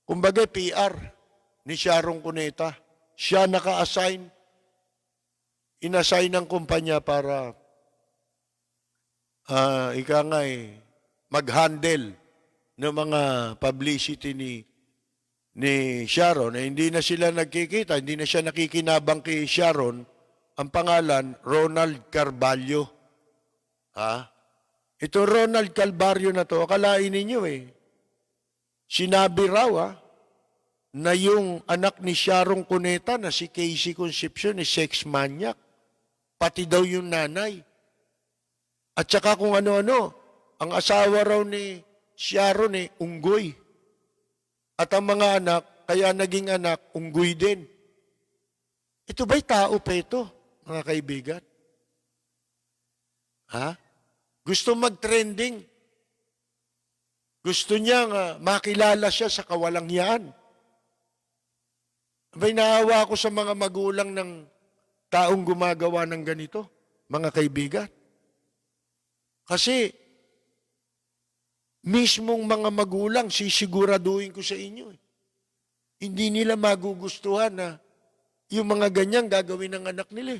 kumbaga PR ni Sharon Cuneta. Siya naka-assign, inassign ng kumpanya para mag-handle ng mga publicity ni Sharon. Hindi na sila nagkikita, hindi na siya nakikinabang kay Sharon. Ang pangalan, Ronald Carvalho. Ito Ronald Carvalho na to, akalain ninyo eh. Sinabi raw na yung anak ni Sharon Cuneta na si Casey Concepcion ni sex maniac. Pati daw yung nanay. At saka kung ano-ano, ang asawa raw ni Sharon unggoy. At ang mga anak, kaya naging anak, unggoy din. Ito ba'y tao pa ito, mga kaibigan? Ha? Gusto mag-trending. Gusto niyang makilala siya sa kawalangyaan. Abay, naawa ako sa mga magulang ng taong gumagawa ng ganito, mga kaibigan. Kasi, mismong mga magulang, sisiguraduhin ko sa inyo, hindi nila magugustuhan na yung mga ganyan gagawin ng anak nila.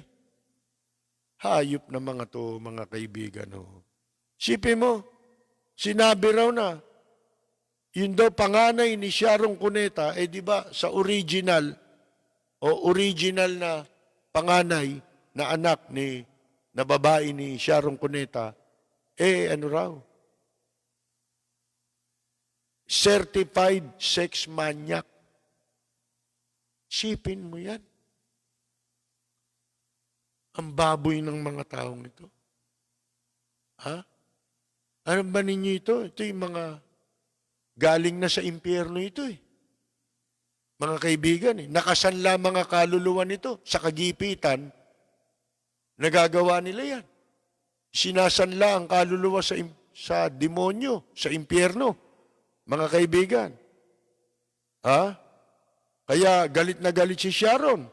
Hayop na mga to, mga kaibigan. Sipin mo, sinabi raw na, yun daw panganay ni Sharon Cuneta, di ba sa original na panganay na anak na babae ni Sharon Cuneta, ano raw? Certified sex maniac. Sipin mo yan. Ang baboy ng mga taong ito. Ha? Ano ba ninyo ito? Ito yung mga galing na sa impyerno ito Mga kaibigan nakasanla mga kaluluwa nito sa kagipitan, nagagawa nila yan. Sinasanla ang kaluluwa sa demonyo, sa impyerno. Mga kaibigan. Ha? Kaya galit na galit si Sharon.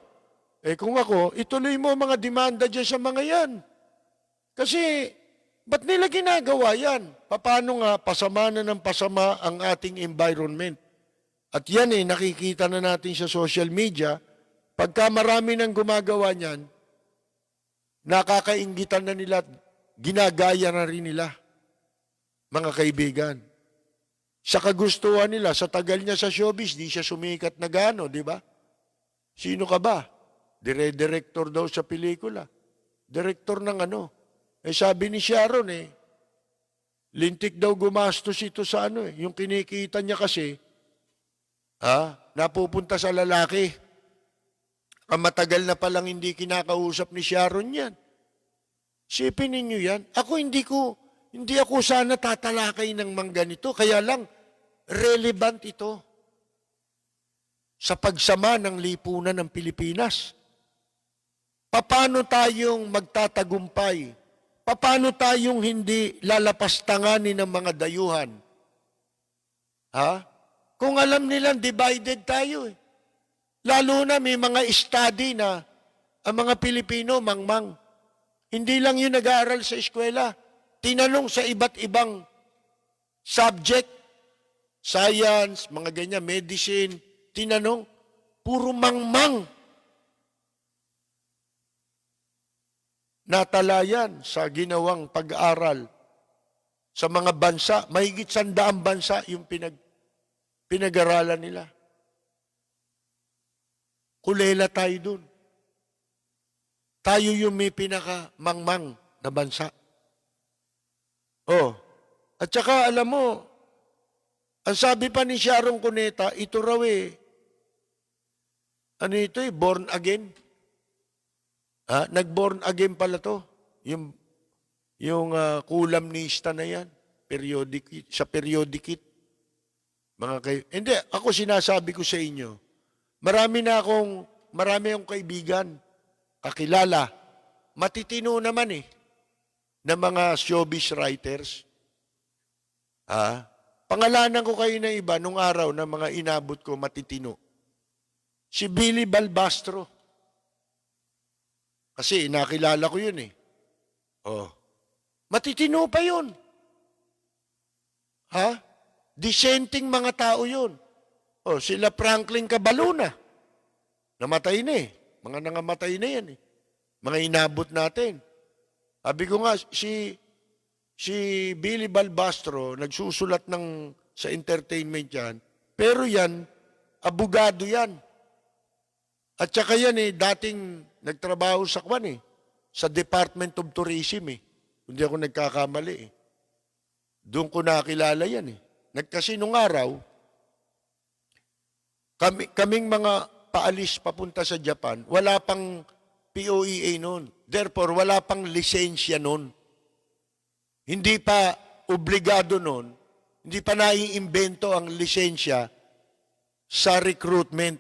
Kung ako, ituloy mo mga demanda dyan sa mga yan. Kasi, ba't nila ginagawa yan? Paano nga pasama na ng pasama ang ating environment? At yan nakikita na natin sa social media, pagka marami nang gumagawa niyan, nakakainggitan na nila at ginagaya na rin nila, mga kaibigan. Sa kagustuhan nila, sa tagal niya sa showbiz, di siya sumikat na gaano, di ba? Sino ka ba? Dire-director daw sa pelikula. Director ng ano? Sabi ni Sharon lintik daw gumastos ito sa yung kinikita niya kasi, napupunta sa lalaki. Ang matagal na palang hindi kinakausap ni Sharon yan. Sipin ninyo yan. Hindi ako sana tatalakay ng mangganito. Kaya lang, relevant ito sa pagsama ng lipunan ng Pilipinas. Paano tayong magtatagumpay? Paano tayong hindi lalapastanganin ng mga dayuhan? Kung alam nilang divided tayo Lalo na may mga study na ang mga Pilipino mangmang. Hindi lang yun nag-aaral sa eskwela. Tinanong sa iba't ibang subject, science, mga ganyan, medicine, tinanong, puro mangmang. Natalayan sa ginawang pag-aaral sa mga bansa, mahigit 100 bansa yung pinag-aralan nila. Kulela tayo dun. Tayo yung may pinaka-mangmang na bansa. At saka alam mo, ang sabi pa ni Sharon Cuneta, ito raw born again. Nag-born again pala to. Yung kulamnista na yan, sa periodikit. Hindi, ako sinasabi ko sa inyo, marami akong kaibigan, kakilala, matitino naman na mga showbiz writers. Pangalanan ko kayo na iba nung araw na mga inabot ko matitino. Si Billy Balbastro. Kasi nakilala ko yun matitino pa yun. Dissenting mga tao yun. Sila Franklin Cabaluna. Namatay na Mga nangamatay na yan Mga inabot natin. Sabi ko nga, si Billy Balbastro, nagsusulat sa entertainment yan, pero yan, abogado yan. At saka yan dating nagtrabaho sa sa Department of Tourism Hindi ako nagkakamali Doon ko nakilala yan Kasi nung araw, kaming mga paalis papunta sa Japan, wala pang POEA noon. Therefore, wala pang lisensya noon. Hindi pa obligado noon, hindi pa naiimbento ang lisensya sa recruitment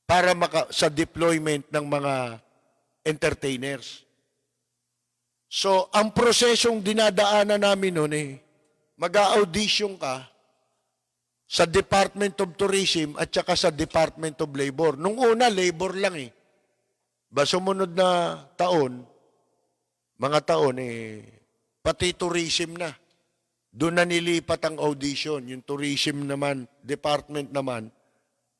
para sa deployment ng mga entertainers. So, ang prosesong dinadaanan namin noon mag-audition ka sa Department of Tourism at saka sa Department of Labor. Nung una, labor lang sumunod na taon, mga taon pati tourism na. Doon na nilipat ang audition. Yung tourism naman, department naman,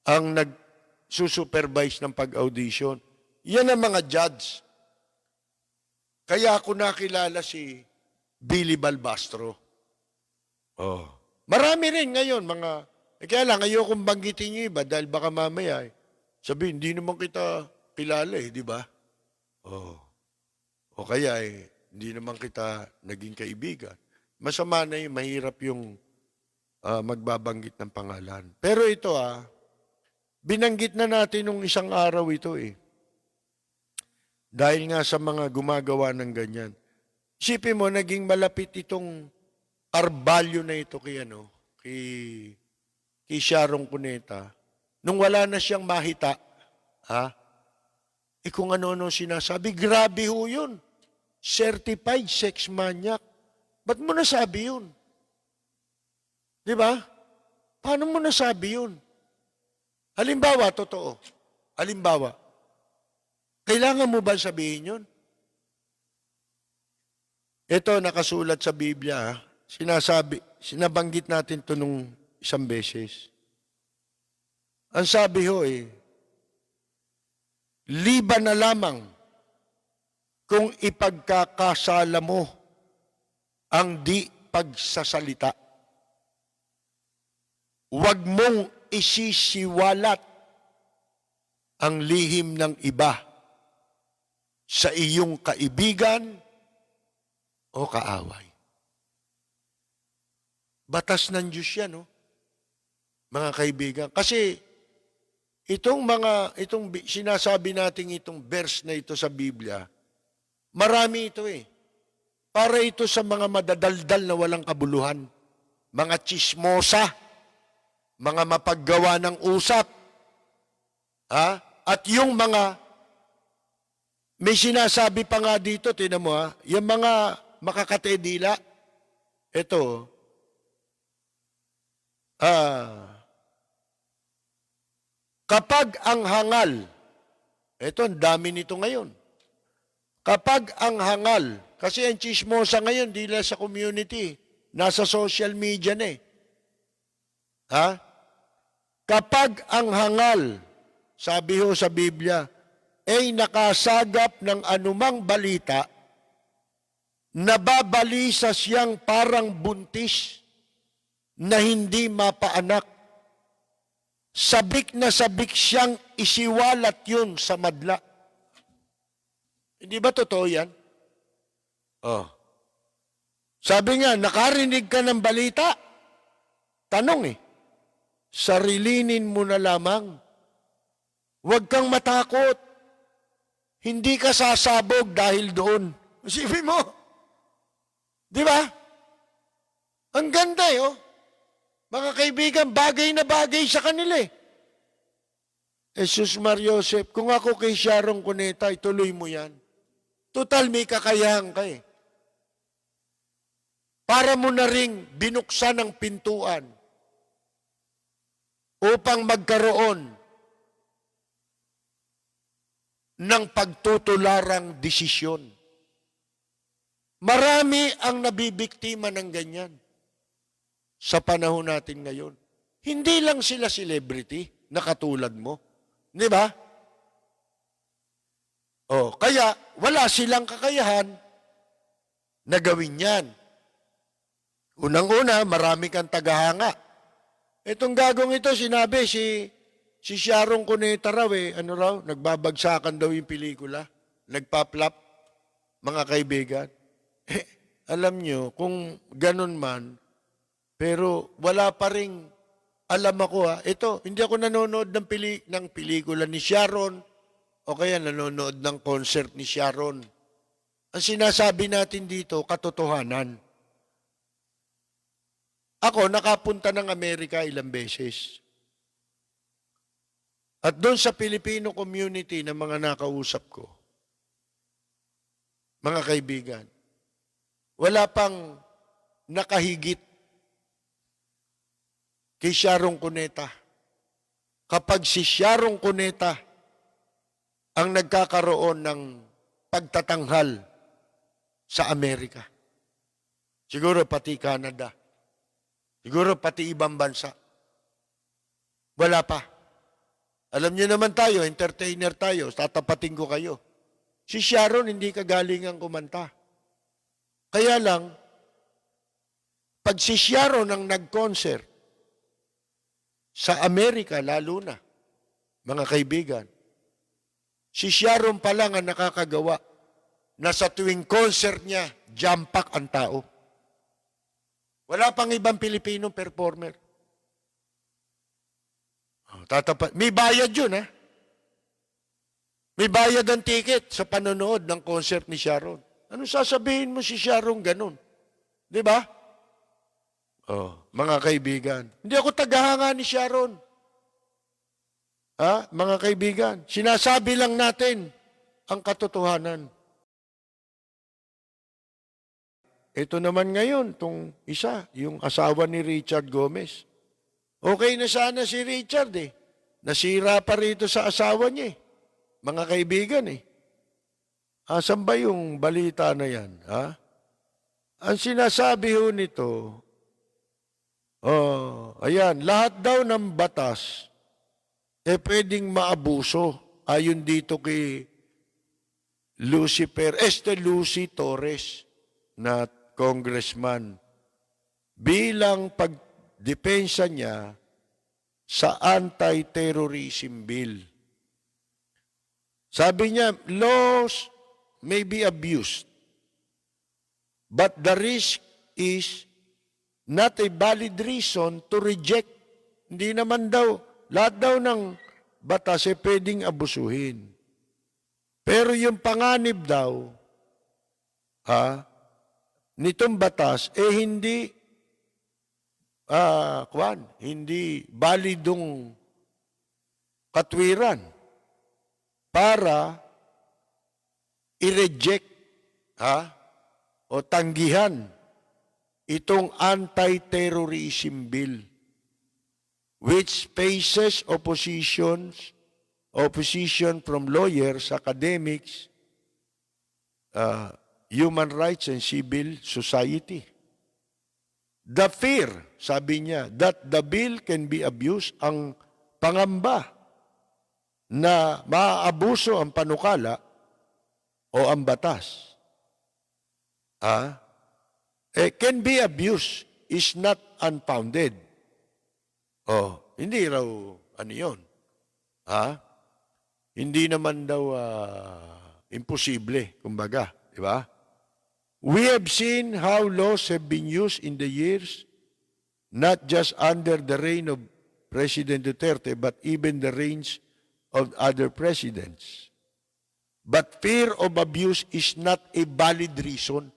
ang nagsusupervise ng pag-audition. Yan ang mga judge. Kaya ako nakilala si Billy Balbastro. Oh. Marami rin ngayon, kaya lang, ayokong banggitin yung iba dahil baka mamaya, sabi, hindi naman kita kilala di ba? Oh. O kaya hindi naman kita naging kaibigan. Masama na mahirap yung magbabanggit ng pangalan. Pero ito binanggit na natin nung isang araw ito Dahil nga sa mga gumagawa ng ganyan. Isipin mo, naging malapit itong Arbalyo na ito kay Sharon Cuneta. Nung wala na siyang mahita, kung ano-ano sinasabi, grabe ho yun. Certified sex maniac. Ba't mo nasabi yun? Di ba? Paano mo nasabi yun? Halimbawa, totoo. Halimbawa, kailangan mo ba sabihin yun? Ito, nakasulat sa Biblia, sinabanggit natin ito nung isang beses. Ang sabi ho liban na lamang kung ipagkakasala mo ang di pagsasalita. Huwag mong isisiwalat ang lihim ng iba sa iyong kaibigan o kaaway. Batas ng Diyos yan, mga kaibigan. Kasi itong sinasabi natin itong verse na ito sa Biblia, marami ito Para ito sa mga madadaldal na walang kabuluhan, mga tsismosa, mga mapaggawa ng usap, at yung mga, may sinasabi pa nga dito, tinan mo yung mga makakatedila, ito, kapag ang hangal, ito, ang dami nito ngayon, kapag ang hangal, kasi ang chismosa ngayon, di lang sa community, nasa social media na Kapag ang hangal, sabi ho sa Biblia, ay nakasagap ng anumang balita, nababalisa siyang parang buntis na hindi mapaanak. Sabik na sabik siyang isiwalat yun sa madla. Hindi ba totoo yan? Sabi nga, nakarinig ka ng balita? Tanong sarilinin mo na lamang. Huwag kang matakot. Hindi ka sasabog dahil doon. Isipin mo. Di ba? Ang ganda Mga kaibigan, bagay na bagay sa kanila Jesus Mariosep, kung ako kay Sharon Cuneta, ituloy mo yan. Total, may kakayahan ka Para mo na ring binuksan ang pintuan upang magkaroon ng pagtutularang desisyon. Marami ang nabibiktima ng ganyan sa panahon natin ngayon. Hindi lang sila celebrity na katulad mo. Di ba? Kaya wala silang kakayahan na gawin yan. Unang-una, marami kang tagahanga. Itong gagong ito, sinabi si Sharon Cuneta raw nagbabagsakan daw yung pelikula. Nagpa-flop, mga kaibigan. Alam nyo, kung ganun man, pero wala pa ring alam ako ito, hindi ako nanonood ng pelikula ni Sharon o kaya nanonood ng concert ni Sharon. Ang sinasabi natin dito, katotohanan. Ako, nakapunta ng Amerika ilang beses. At doon sa Filipino community ng mga nakausap ko, mga kaibigan, wala pang nakahigit kay Sharon Cuneta. Kapag si Sharon Cuneta ang nagkakaroon ng pagtatanghal sa Amerika, siguro pati Canada, siguro pati ibang bansa, wala pa. Alam niyo naman tayo, entertainer tayo, tatapatin ko kayo. Si Sharon hindi kagalingang kumanta. Kaya lang, pag si Sharon ang nag-concert, sa Amerika lalo na, mga kaibigan, si Sharon pa lang ang nakakagawa na sa tuwing concert niya, jam-pack ang tao. Wala pang ibang Pilipino performer. May bayad yun, May bayad ang ticket sa panonood ng concert ni Sharon. Ano sasabihin mo si Sharon ganun? Di ba? Mga kaibigan. Hindi ako tagahanga ni Sharon. Mga kaibigan. Sinasabi lang natin ang katotohanan. Ito naman ngayon, tong isa, yung asawa ni Richard Gomez. Okay na sana si Richard Nasira pa rito sa asawa niya Mga kaibigan Asan ba yung balita na yan? Ang sinasabi ho nito, ayan, lahat daw ng batas pwedeng maabuso ayon dito kay Lucy Torres na congressman bilang pagdepensa niya sa anti-terrorism bill. Sabi niya, laws may be abused, but the risk is not a valid reason to reject. Hindi naman daw, lahat daw ng batas pwedeng abusuhin. Pero yung panganib daw, nitong batas, hindi balidong katwiran para i-reject o tanggihan itong anti-terrorism bill which faces opposition from lawyers, academics, human rights and civil society. The fear, sabi niya, that the bill can be abused, ang pangamba na maaabuso ang panukala o ang batas, can be abused is not unfounded. Hindi raw, yun? Hindi naman daw imposible, kumbaga, di ba? We have seen how laws have been used in the years, not just under the reign of President Duterte, but even the reigns of other presidents. But fear of abuse is not a valid reason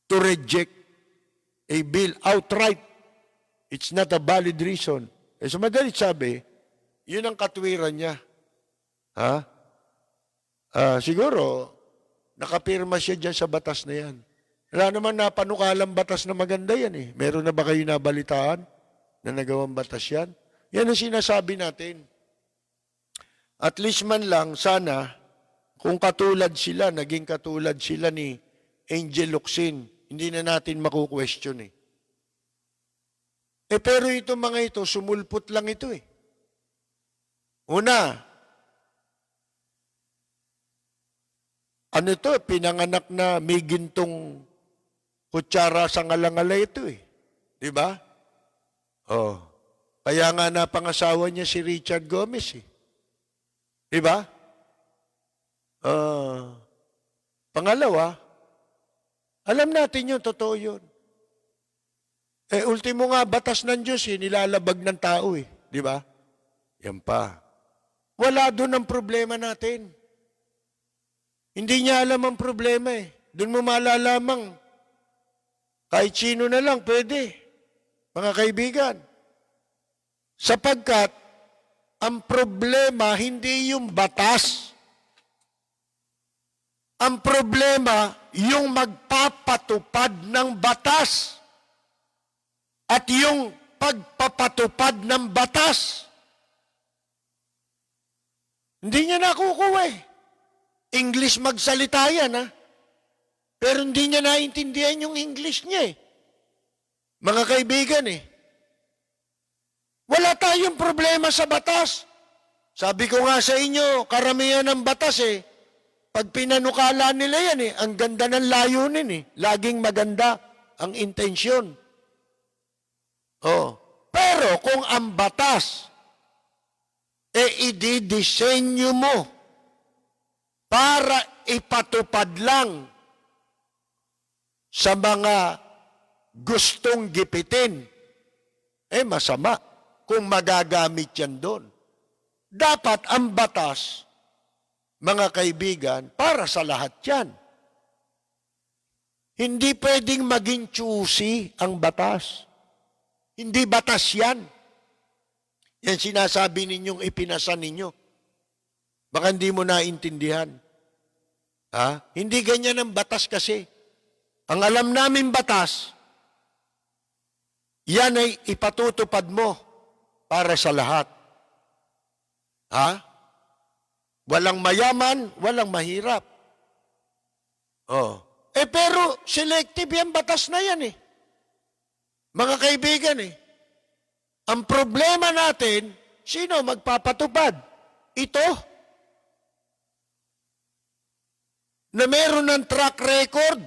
to reject a bill outright. It's not a valid reason. So madalit sabi, yun ang katwiran niya. Siguro, nakapirma siya dyan sa batas na yan. Wala naman napanukalang batas na maganda yan Meron na ba kayo nabalitaan na nagawang batas yan? Yan ang sinasabi natin. At least man lang, sana, kung naging katulad sila ni Angel Locsin, hindi na natin maku-question pero itong mga ito, sumulpot lang ito Una, pinanganak na may gintong kutsara sa ngalangala ito Di ba? Kaya nga napangasawa niya si Richard Gomez Di ba? Pangalawa, alam natin yun, totoo yun. Ultimo nga, batas ng Diyos, nilalabag ng tao eh. Di ba? Yan pa. Wala doon ang problema natin. Hindi niya alam ang problema eh. Doon mo malalamang kahit sino na lang pwede, mga kaibigan. Sapagkat ang problema hindi yung batas. Ang problema yung magpapatupad ng batas. At yung pagpapatupad ng batas. Hindi niya nakukuha eh. English magsalita yan ha. Pero hindi niya naintindihan yung English niya eh. Mga kaibigan eh. Wala tayong problema sa batas. Sabi ko nga sa inyo, karamihan ng batas eh, pag pinanukala nila yan eh, ang ganda ng layunin eh. Laging maganda ang intensyon. Oh. Pero kung ang batas ididisenyo mo para ipatupad lang sa mga gustong gipitin, masama kung magagamit yan doon. Dapat ang batas, mga kaibigan, para sa lahat yan. Hindi pwedeng maging choosy ang batas. Hindi batas yan. Yan sinasabi ninyong ipinasa ninyo. Baka hindi mo naintindihan. Hindi ganyan ang batas kasi. Ang alam namin batas, yan ay ipatutupad mo para sa lahat. Walang mayaman, walang mahirap. Pero selective yan batas na yan eh. Mga kaibigan eh. Ang problema natin, sino magpapatupad? Ito. Na meron ng track record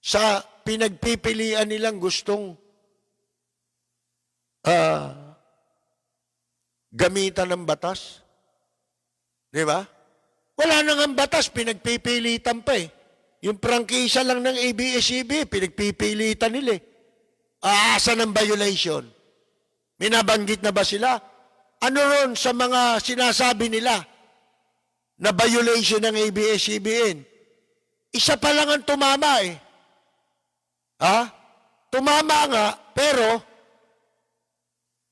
sa pinagpipilian nilang gustong gamitan ng batas. Di ba? Wala nang ang batas, pinagpipilitan pa eh. Yung prangkisa lang ng ABS-CBN, pinagpipilitan nila eh. Aasa ng violation? Minabanggit na ba sila? Ano ron sa mga sinasabi nila na violation ng ABS-CBN? Isa pa lang ang tumama eh. Tumama nga, pero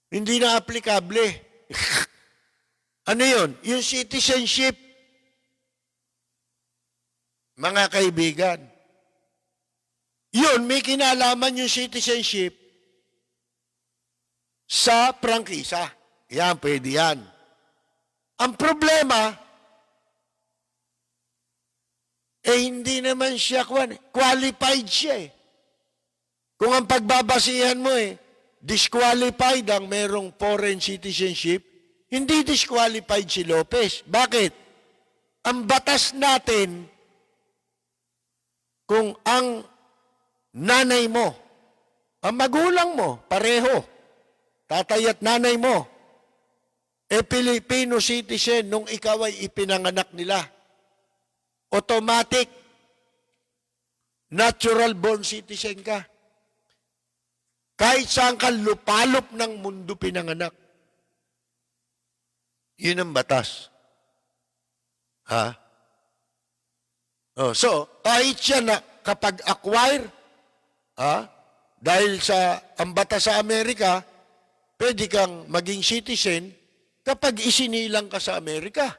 hindi na aplikable. Ano yun? Yung citizenship. Mga kaibigan, yun, may kinalaman yung citizenship sa prangkisa. Yan, pwede yan. Ang problema, hindi naman siya qualified siya eh. Kung ang pagbabasihan mo disqualified ang merong foreign citizenship, hindi disqualified si Lopez. Bakit? Ang batas natin, kung ang nanay mo, ang magulang mo, pareho, tatay at nanay mo, Filipino citizen nung ikaw ay ipinanganak nila, automatic, natural born citizen ka. Kahit saan ka lupalop ng mundo pinanganak. Yun ang batas. So, kahit siya na kapag acquire, dahil sa ang batas sa Amerika, pwede kang maging citizen kapag isinilang ka sa Amerika.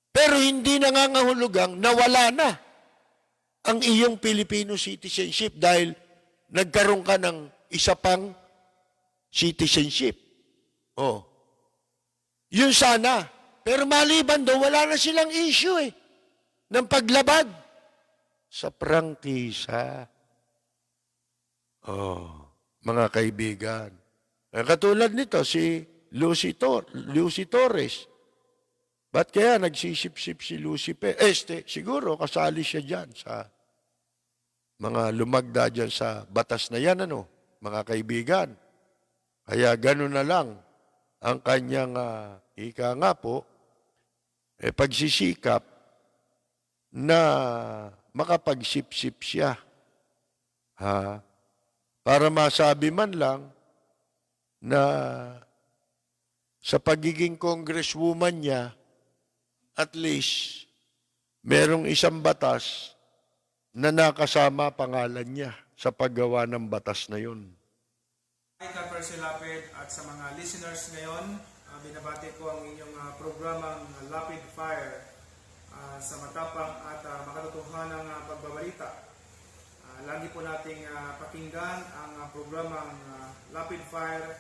Pero hindi nangangahulugang nawala na ang iyong Filipino citizenship dahil nagkaroon ka ng isa pang citizenship. Yun sana. Pero maliban doon, wala na silang issue ng paglabag sa prangkisa. Mga kaibigan. Katulad nito, si Lucy Torres. Ba't kaya nagsisip-sip si Lucy siguro kasali siya dyan sa mga lumagda dyan sa batas na yan, mga kaibigan. Kaya gano'n na lang ang kanyang ika nga po, pagsisikap na makapagsip-sip siya para masabi man lang na sa pagiging congresswoman niya, at least merong isang batas na nakasama pangalan niya sa paggawa ng batas na yun. Hi, Ka-Percy Lapid at sa mga listeners ngayon, binabati ko ang inyong programang Lapid Fire sa matapang at makatotohanang pagbabalita. Lagi po nating pakinggan ang programang Lapid Fire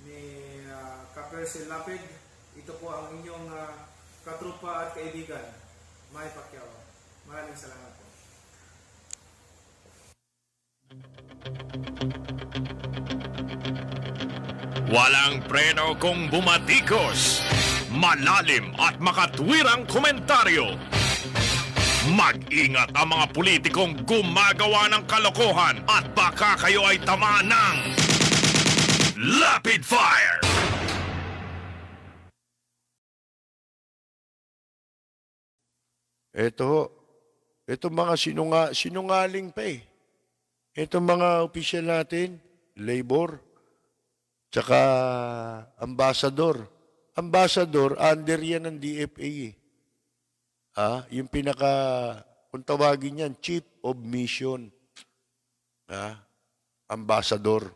ni Ka-Percy Lapid. Ito po ang inyong katrupa at kaibigan, May Pacquiao. Maraming salamat po. Walang preno kung bumatikos. Malalim at makatwirang komentaryo. Mag-ingat ang mga politikong gumagawa ng kalokohan at baka kayo ay tamaan ng Lapid Fire! Ito mga sinungaling pa eh. Ito mga opisyal natin, labor, tsaka ambassador. Ambassador, under yan ng DFA eh. Yung kung tawagin yan, Chief of Mission. Ambassador.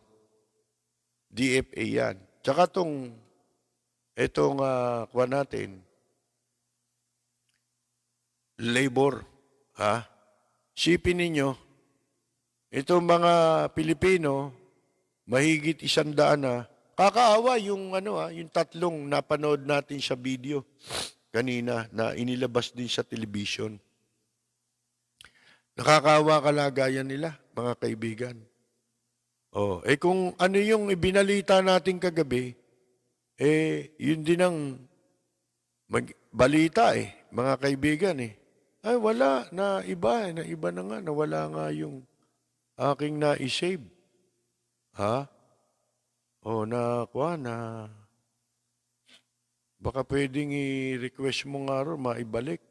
DFA yan. Tsaka itong kuha natin, labor. Sipin ninyo, itong mga Pilipino, mahigit 100 na, kakaawa yung yung tatlong napanood natin sa video kanina na inilabas din sa television. Nakakaawa kalagayan nila, mga kaibigan. Kung ano yung ibinalita natin kagabi, yun din ang balita mga kaibigan Ay, wala, na iba na nga, nawala nga yung aking na-save. Baka pwedeng i-request mo nga rin, maibalik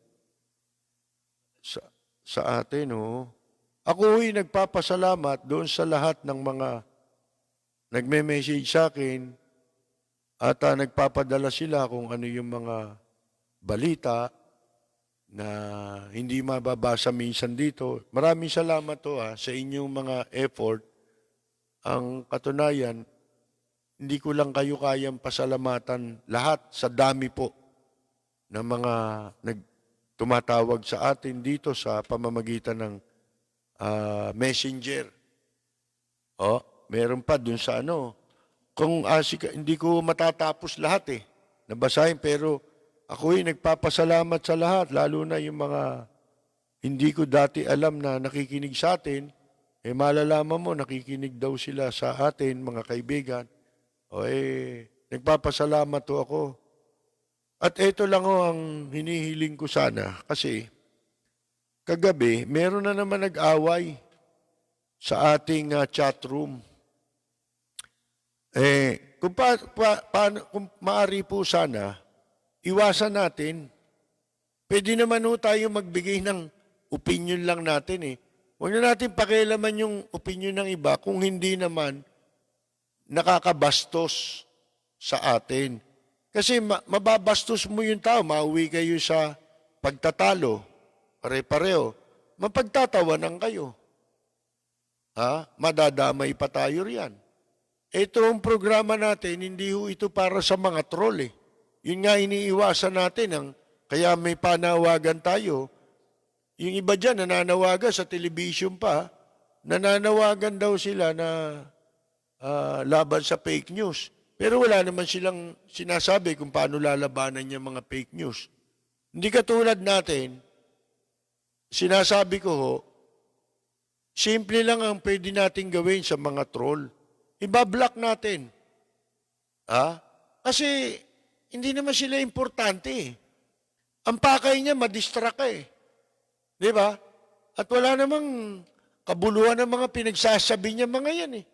sa atin, Ako nagpapasalamat doon sa lahat ng mga nagme-message sa akin at nagpapadala sila kung ano yung mga balita na hindi mababasa minsan dito. Maraming salamat sa inyong mga effort. Ang katunayan, hindi ko lang kayo kayang pasalamatan lahat sa dami po ng mga tumatawag sa atin dito sa pamamagitan ng messenger. Meron pa dun sa Kung hindi ko matatapos lahat nabasahin, pero ako'y nagpapasalamat sa lahat, lalo na yung mga hindi ko dati alam na nakikinig sa atin, malalaman mo, nakikinig daw sila sa atin, mga kaibigan. Nagpapasalamat ako. At ito lang ang hinihiling ko sana, kasi kagabi, meron na naman nag-away sa ating chat room. Kung maaari po sana, iwasan natin. Pwede naman tayo magbigay ng opinion lang natin Huwag na natin pakialaman yung opinion ng iba kung hindi naman nakakabastos sa atin. Kasi mababastos mo yung tao, mauwi kayo sa pagtatalo, pare-pareho, mapagtatawanan kayo. Madadamay pa tayo riyan. Ito ang programa natin, hindi ito para sa mga troll Yun nga iniiwasan natin, kaya may panawagan tayo. Yung iba dyan, nananawagan sa television pa, nananawagan daw sila na laban sa fake news. Pero wala naman silang sinasabi kung paano lalabanan yung mga fake news. Hindi katulad natin, sinasabi ko simple lang ang pwede natin gawin sa mga troll. Ibablock natin. Kasi hindi naman sila importante. Ang pakay niya, madistract ka Di ba? At wala namang kabuluhan ng mga pinagsasabi niya mga yan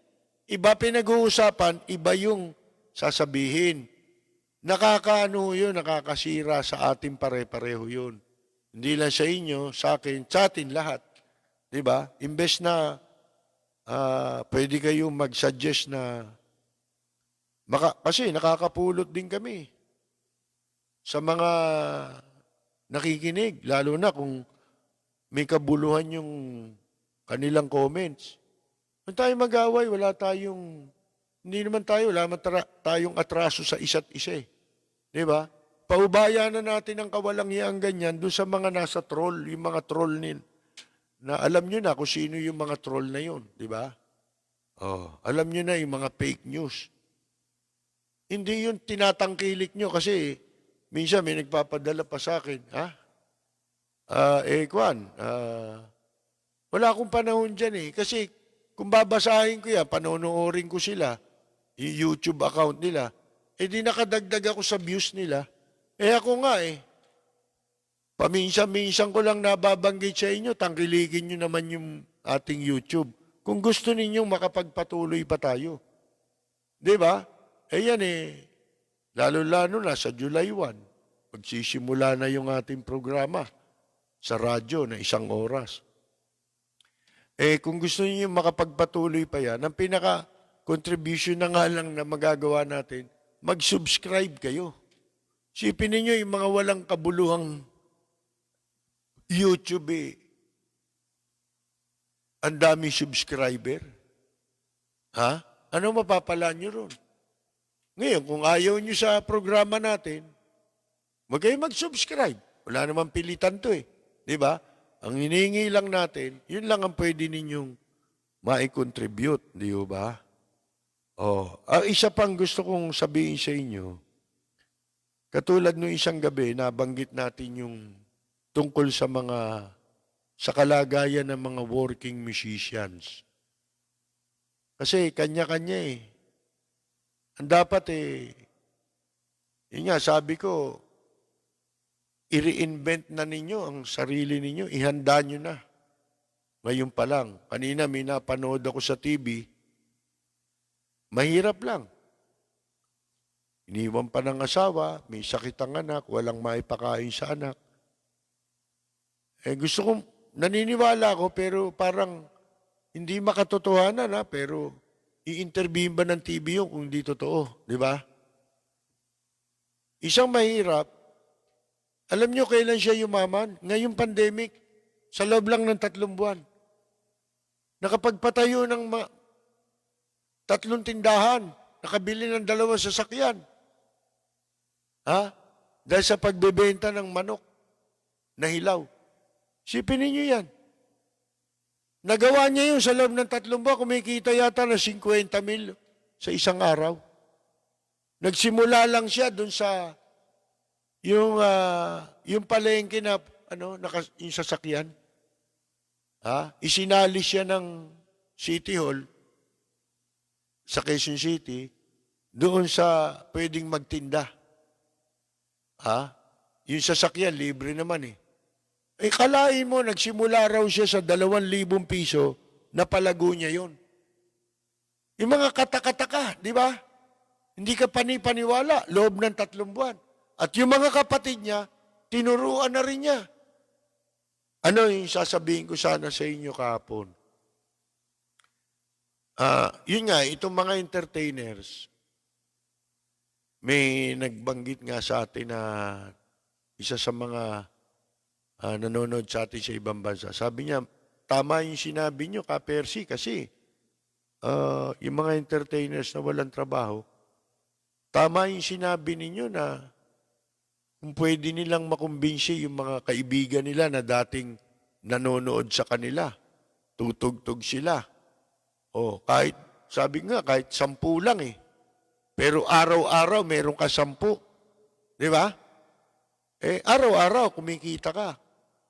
Iba pinag-uusapan, iba yung sasabihin. Nakakasira sa ating pare-pareho yun. Hindi lang sa inyo, sa akin, sa atin lahat. Di ba? Imbes na pwede kayong mag-suggest na kasi nakakapulot din kami sa mga nakikinig, lalo na kung may kabuluhan yung kanilang comments. Kung tayo mag-away, hindi naman tayo, wala naman tayong atraso sa isa't isa eh. Di ba? Paubaya na natin ang kawalangyang ganyan doon sa mga nasa troll, yung mga troll na alam nyo na kung sino yung mga troll na yun. Di ba? Oh, alam nyo na yung mga fake news. Hindi yun tinatangkilik nyo kasi minsan may nagpapadala pa sa akin, wala akong panahon dyan eh. Kasi kung babasahin ko yan, panonoorin ko sila, yung YouTube account nila, di nakadagdag ako sa views nila. Ako nga paminsan-minsan ko lang nababanggit sa inyo, tangkilikin nyo naman yung ating YouTube. Kung gusto ninyong makapagpatuloy pa tayo. Di ba? Yan lalo-lalo na sa July 1, magsisimula na yung ating programa sa radyo na 1 oras. Kung gusto niyo makapagpatuloy pa yan, ang pinaka-contribution na nga lang na magagawa natin, mag-subscribe kayo. Sipin ninyo yung mga walang kabuluhang YouTube ang dami subscriber. Ano mapapala nyo ron? Ngayon, kung ayaw nyo sa programa natin, wag kayo mag-subscribe. Wala namang pilitan to Di ba? Ang hinihingi lang natin, yun lang ang pwede ninyong ma-contribute. Di ba? Isa pang gusto kong sabihin sa inyo, katulad nung isang gabi, nabanggit natin yung tungkol sa kalagayan ng mga working musicians. Kasi kanya-kanya Ang dapat yun nga, sabi ko, i-reinvent na ninyo ang sarili ninyo, ihanda nyo na. Ngayon pa lang, kanina may napanood ako sa TV, mahirap lang. Iniwan pa ng asawa, may sakit ang anak, walang maipakain sa anak. Gusto kong, naniniwala ako, pero parang hindi makatotohanan pero i-interviewin ba ng TV yun kung hindi totoo, di ba? Isang mahirap, alam nyo kailan siya yumaman? Ngayong pandemic, sa loob lang ng 3 buwan. Nakapagpatayo ng 3 tindahan, nakabili ng 2 sasakyan. Dahil sa pagbebenta ng manok na hilaw. Sipin ninyo yan. Nagawa niya yun sa loob ng 3 buwan, kumikita yata na 50,000 sa isang araw. Nagsimula lang siya dun sa yung palengke na yung sasakyan. Isinali siya ng City Hall sa Quezon City doon sa pwedeng magtinda. Yung sasakyan libre naman kalain mo, nagsimula raw siya sa 2,000 piso, napalago niya yun. Yung mga katakataka, di ba? Hindi ka paniwala, loob ng 3 buwan. At yung mga kapatid niya, tinuruan na rin niya. Ano yung sasabihin ko sana sa inyo kahapon? Yun nga, itong mga entertainers, may nagbanggit nga sa atin na isa sa mga nanonood sa atin sa ibang bansa. Sabi niya, tama yung sinabi niyo, Ka-Percy, kasi yung mga entertainers na walang trabaho, tama yung sinabi ninyo na kung pwede nilang makumbinsi yung mga kaibigan nila na dating nanonood sa kanila, tutugtog sila. Kahit, sabi nga, kahit 10 lang Pero araw-araw, meron ka 10. Di ba? Araw-araw, kumikita ka.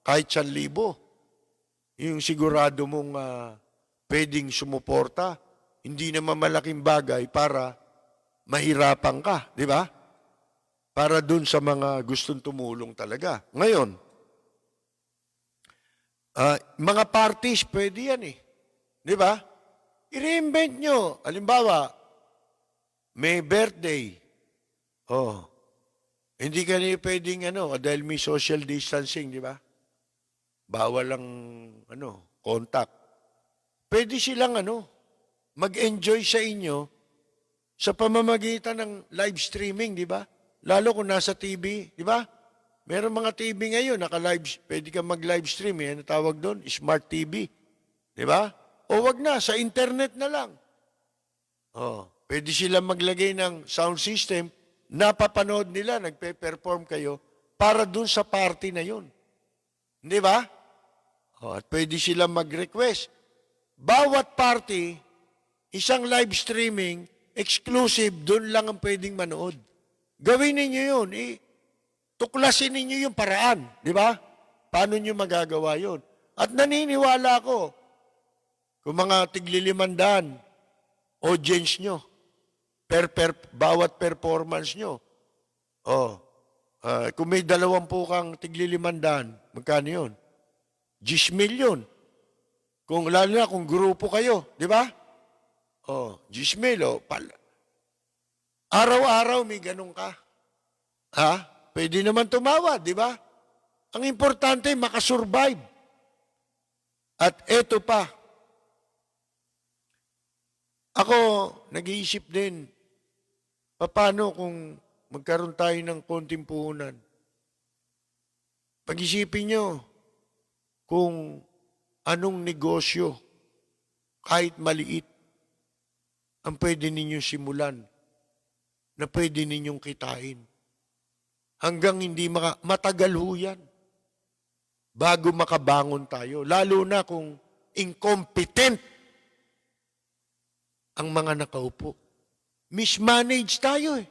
Kahit 1,000. Yung sigurado mong pwedeng sumuporta, hindi naman malaking bagay para mahirapan ka. Di ba? Para dun sa mga gustong tumulong talaga. Ngayon, mga parties, pwede yan Di ba? I-reinvent nyo. Halimbawa, may birthday. Hindi ka niyo pwedeng dahil may social distancing, di ba? Bawal ang contact. pwede silang mag-enjoy sa inyo sa pamamagitan ng live streaming, di ba? Lalo kung nasa TV, di ba? Meron mga TV ngayon, naka-live, pwede ka mag-live stream, ano tawag doon? Smart TV. Di ba? O wag na, sa internet na lang. Pwede silang maglagay ng sound system, napapanood nila, nagpe-perform kayo para dun sa party na yun. Di ba? At pwede silang mag-request. Bawat party, isang live streaming, exclusive, dun lang ang pwedeng manood. Gawin ninyo yun. Tuklasin ninyo yung paraan. Di ba? Paano nyo magagawa yun? At naniniwala ko, kung mga tigli-500 audience nyo, bawat performance nyo, kung may 20 kang tigli-500, magkano yun? 10 million. Kung lalo na kung grupo kayo, di ba? 10 mil, araw-araw may ganun ka. Pwede naman tumawad, di ba? Ang importante, makasurvive. At eto pa, ako, nag-iisip din, paano kung magkaroon tayo ng konting puhunan? Pag-isipin nyo, kung anong negosyo, kahit maliit, ang pwede ninyong simulan, na pwede ninyong kitain. Hanggang hindi matagal ho yan, bago makabangon tayo. Lalo na kung incompetent ang mga nakaupo. Mismanage tayo eh.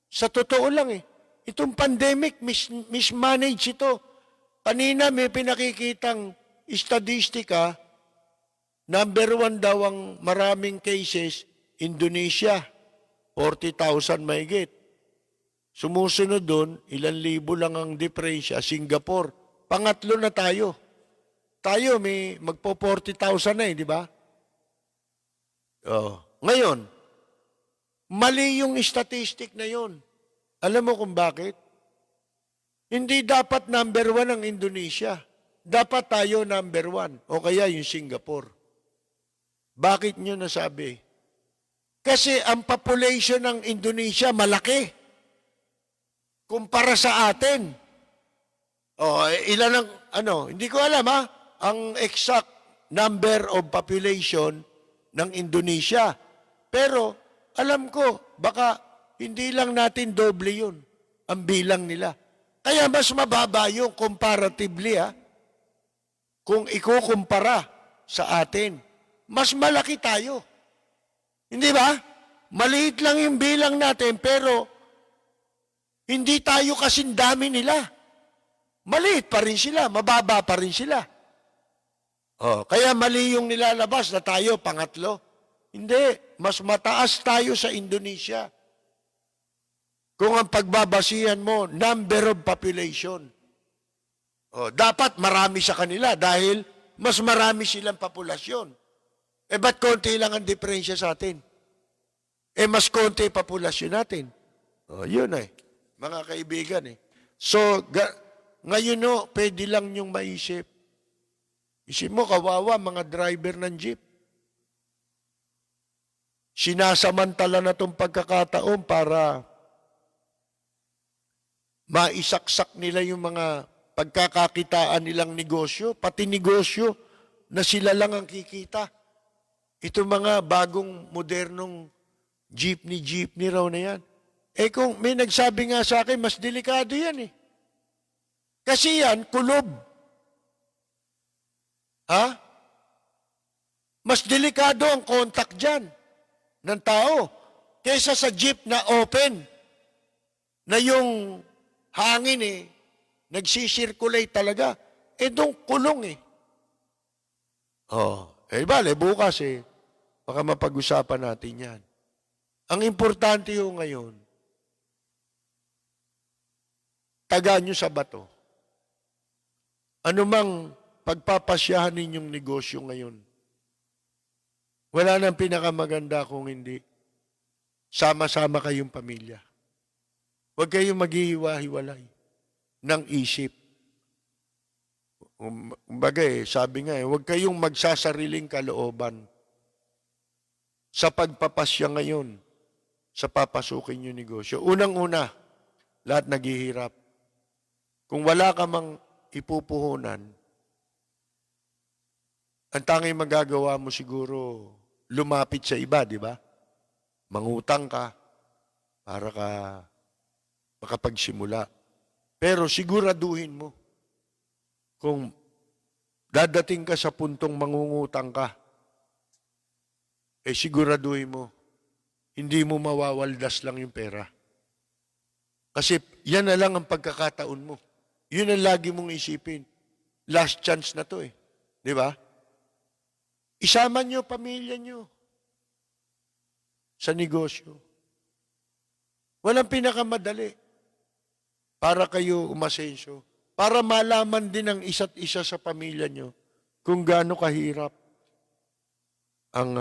Sa totoo lang eh. Itong pandemic, mismanage ito. Kanina may pinakikitang statistika, number 1 daw ang maraming cases, Indonesia, 40,000 mahigit. Sumusunod doon, 1,000 lang ang diferensya, Singapore. Pangatlo na tayo. Tayo may magpo 40,000 na di ba? Ngayon, mali yung statistic na yon. Alam mo kung bakit? Hindi dapat number 1 ang Indonesia. Dapat tayo number 1. O kaya yung Singapore. Bakit nyo nasabi? Kasi ang population ng Indonesia malaki. Kumpara sa atin. Ilan ang, hindi ko alam ang exact number of population ng Indonesia. Pero, alam ko, baka hindi lang natin doble yun, ang bilang nila. Kaya mas mababa yung comparatively, kung ikukumpara sa atin. Mas malaki tayo. Hindi ba? Maliit lang yung bilang natin, pero hindi tayo kasing dami nila. Maliit pa rin sila, mababa pa rin sila. Kaya mali yung nilalabas na tayo pangatlo. Hindi, mas mataas tayo sa Indonesia. Kung ang pagbabasihan mo, number of population. Dapat marami sa kanila dahil mas marami silang populasyon. Ba't konti lang ang diferensya sa atin? Mas konti populasyon natin. Yun mga kaibigan So, ngayon pwede lang yung maisip. Isip mo, kawawa, mga driver ng jeep. Sinasamantala na itong pagkakataon para maisaksak nila yung mga pagkakakitaan nilang negosyo, pati negosyo na sila lang ang kikita. Ito mga bagong modernong jeepney raw na yan. Kung may nagsabi nga sa akin, mas delikado yan Kasi yan, kulob. Mas delikado ang contact dyan ng tao kaysa sa jeep na open, na yung hangin nagsisirculate talaga. Doon kulong bale, bukas baka mapag-usapan natin yan. Ang importante yung ngayon, taga nyo sa bato. Ano mang pagpapasyahan ninyong negosyo ngayon, wala nang pinakamaganda kung hindi sama-sama kayong pamilya. Huwag kayong maghihiwa-hiwalay ng isip. Kumbaga sabi nga huwag kayong magsasariling kalooban sa pagpapasya ngayon sa papasukin yung negosyo. Unang-una, lahat naghihirap. Kung wala ka mang ipupuhunan, ang tanging magagawa mo siguro, lumapit sa iba, di ba? Mangutang ka para ka makapagsimula. Pero siguraduhin mo, kung dadating ka sa puntong mangungutang ka, siguraduhin mo, hindi mo mawawaldas lang yung pera. Kasi yan na lang ang pagkakataon mo. Yun ang lagi mong isipin. Last chance na to Di ba? Isama nyo pamilya nyo sa negosyo. Walang pinakamadali para kayo umasensyo. Para malaman din ng isa't isa sa pamilya nyo kung gaano kahirap ang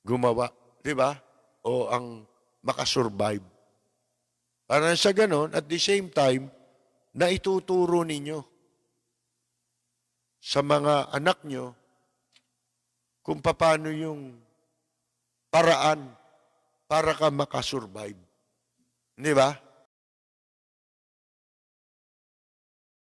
gumawa, di ba? O ang makasurvive. Para sa ganon, at the same time, na ituturo ninyo sa mga anak nyo kung paano yung paraan para ka makasurvive. Di ba?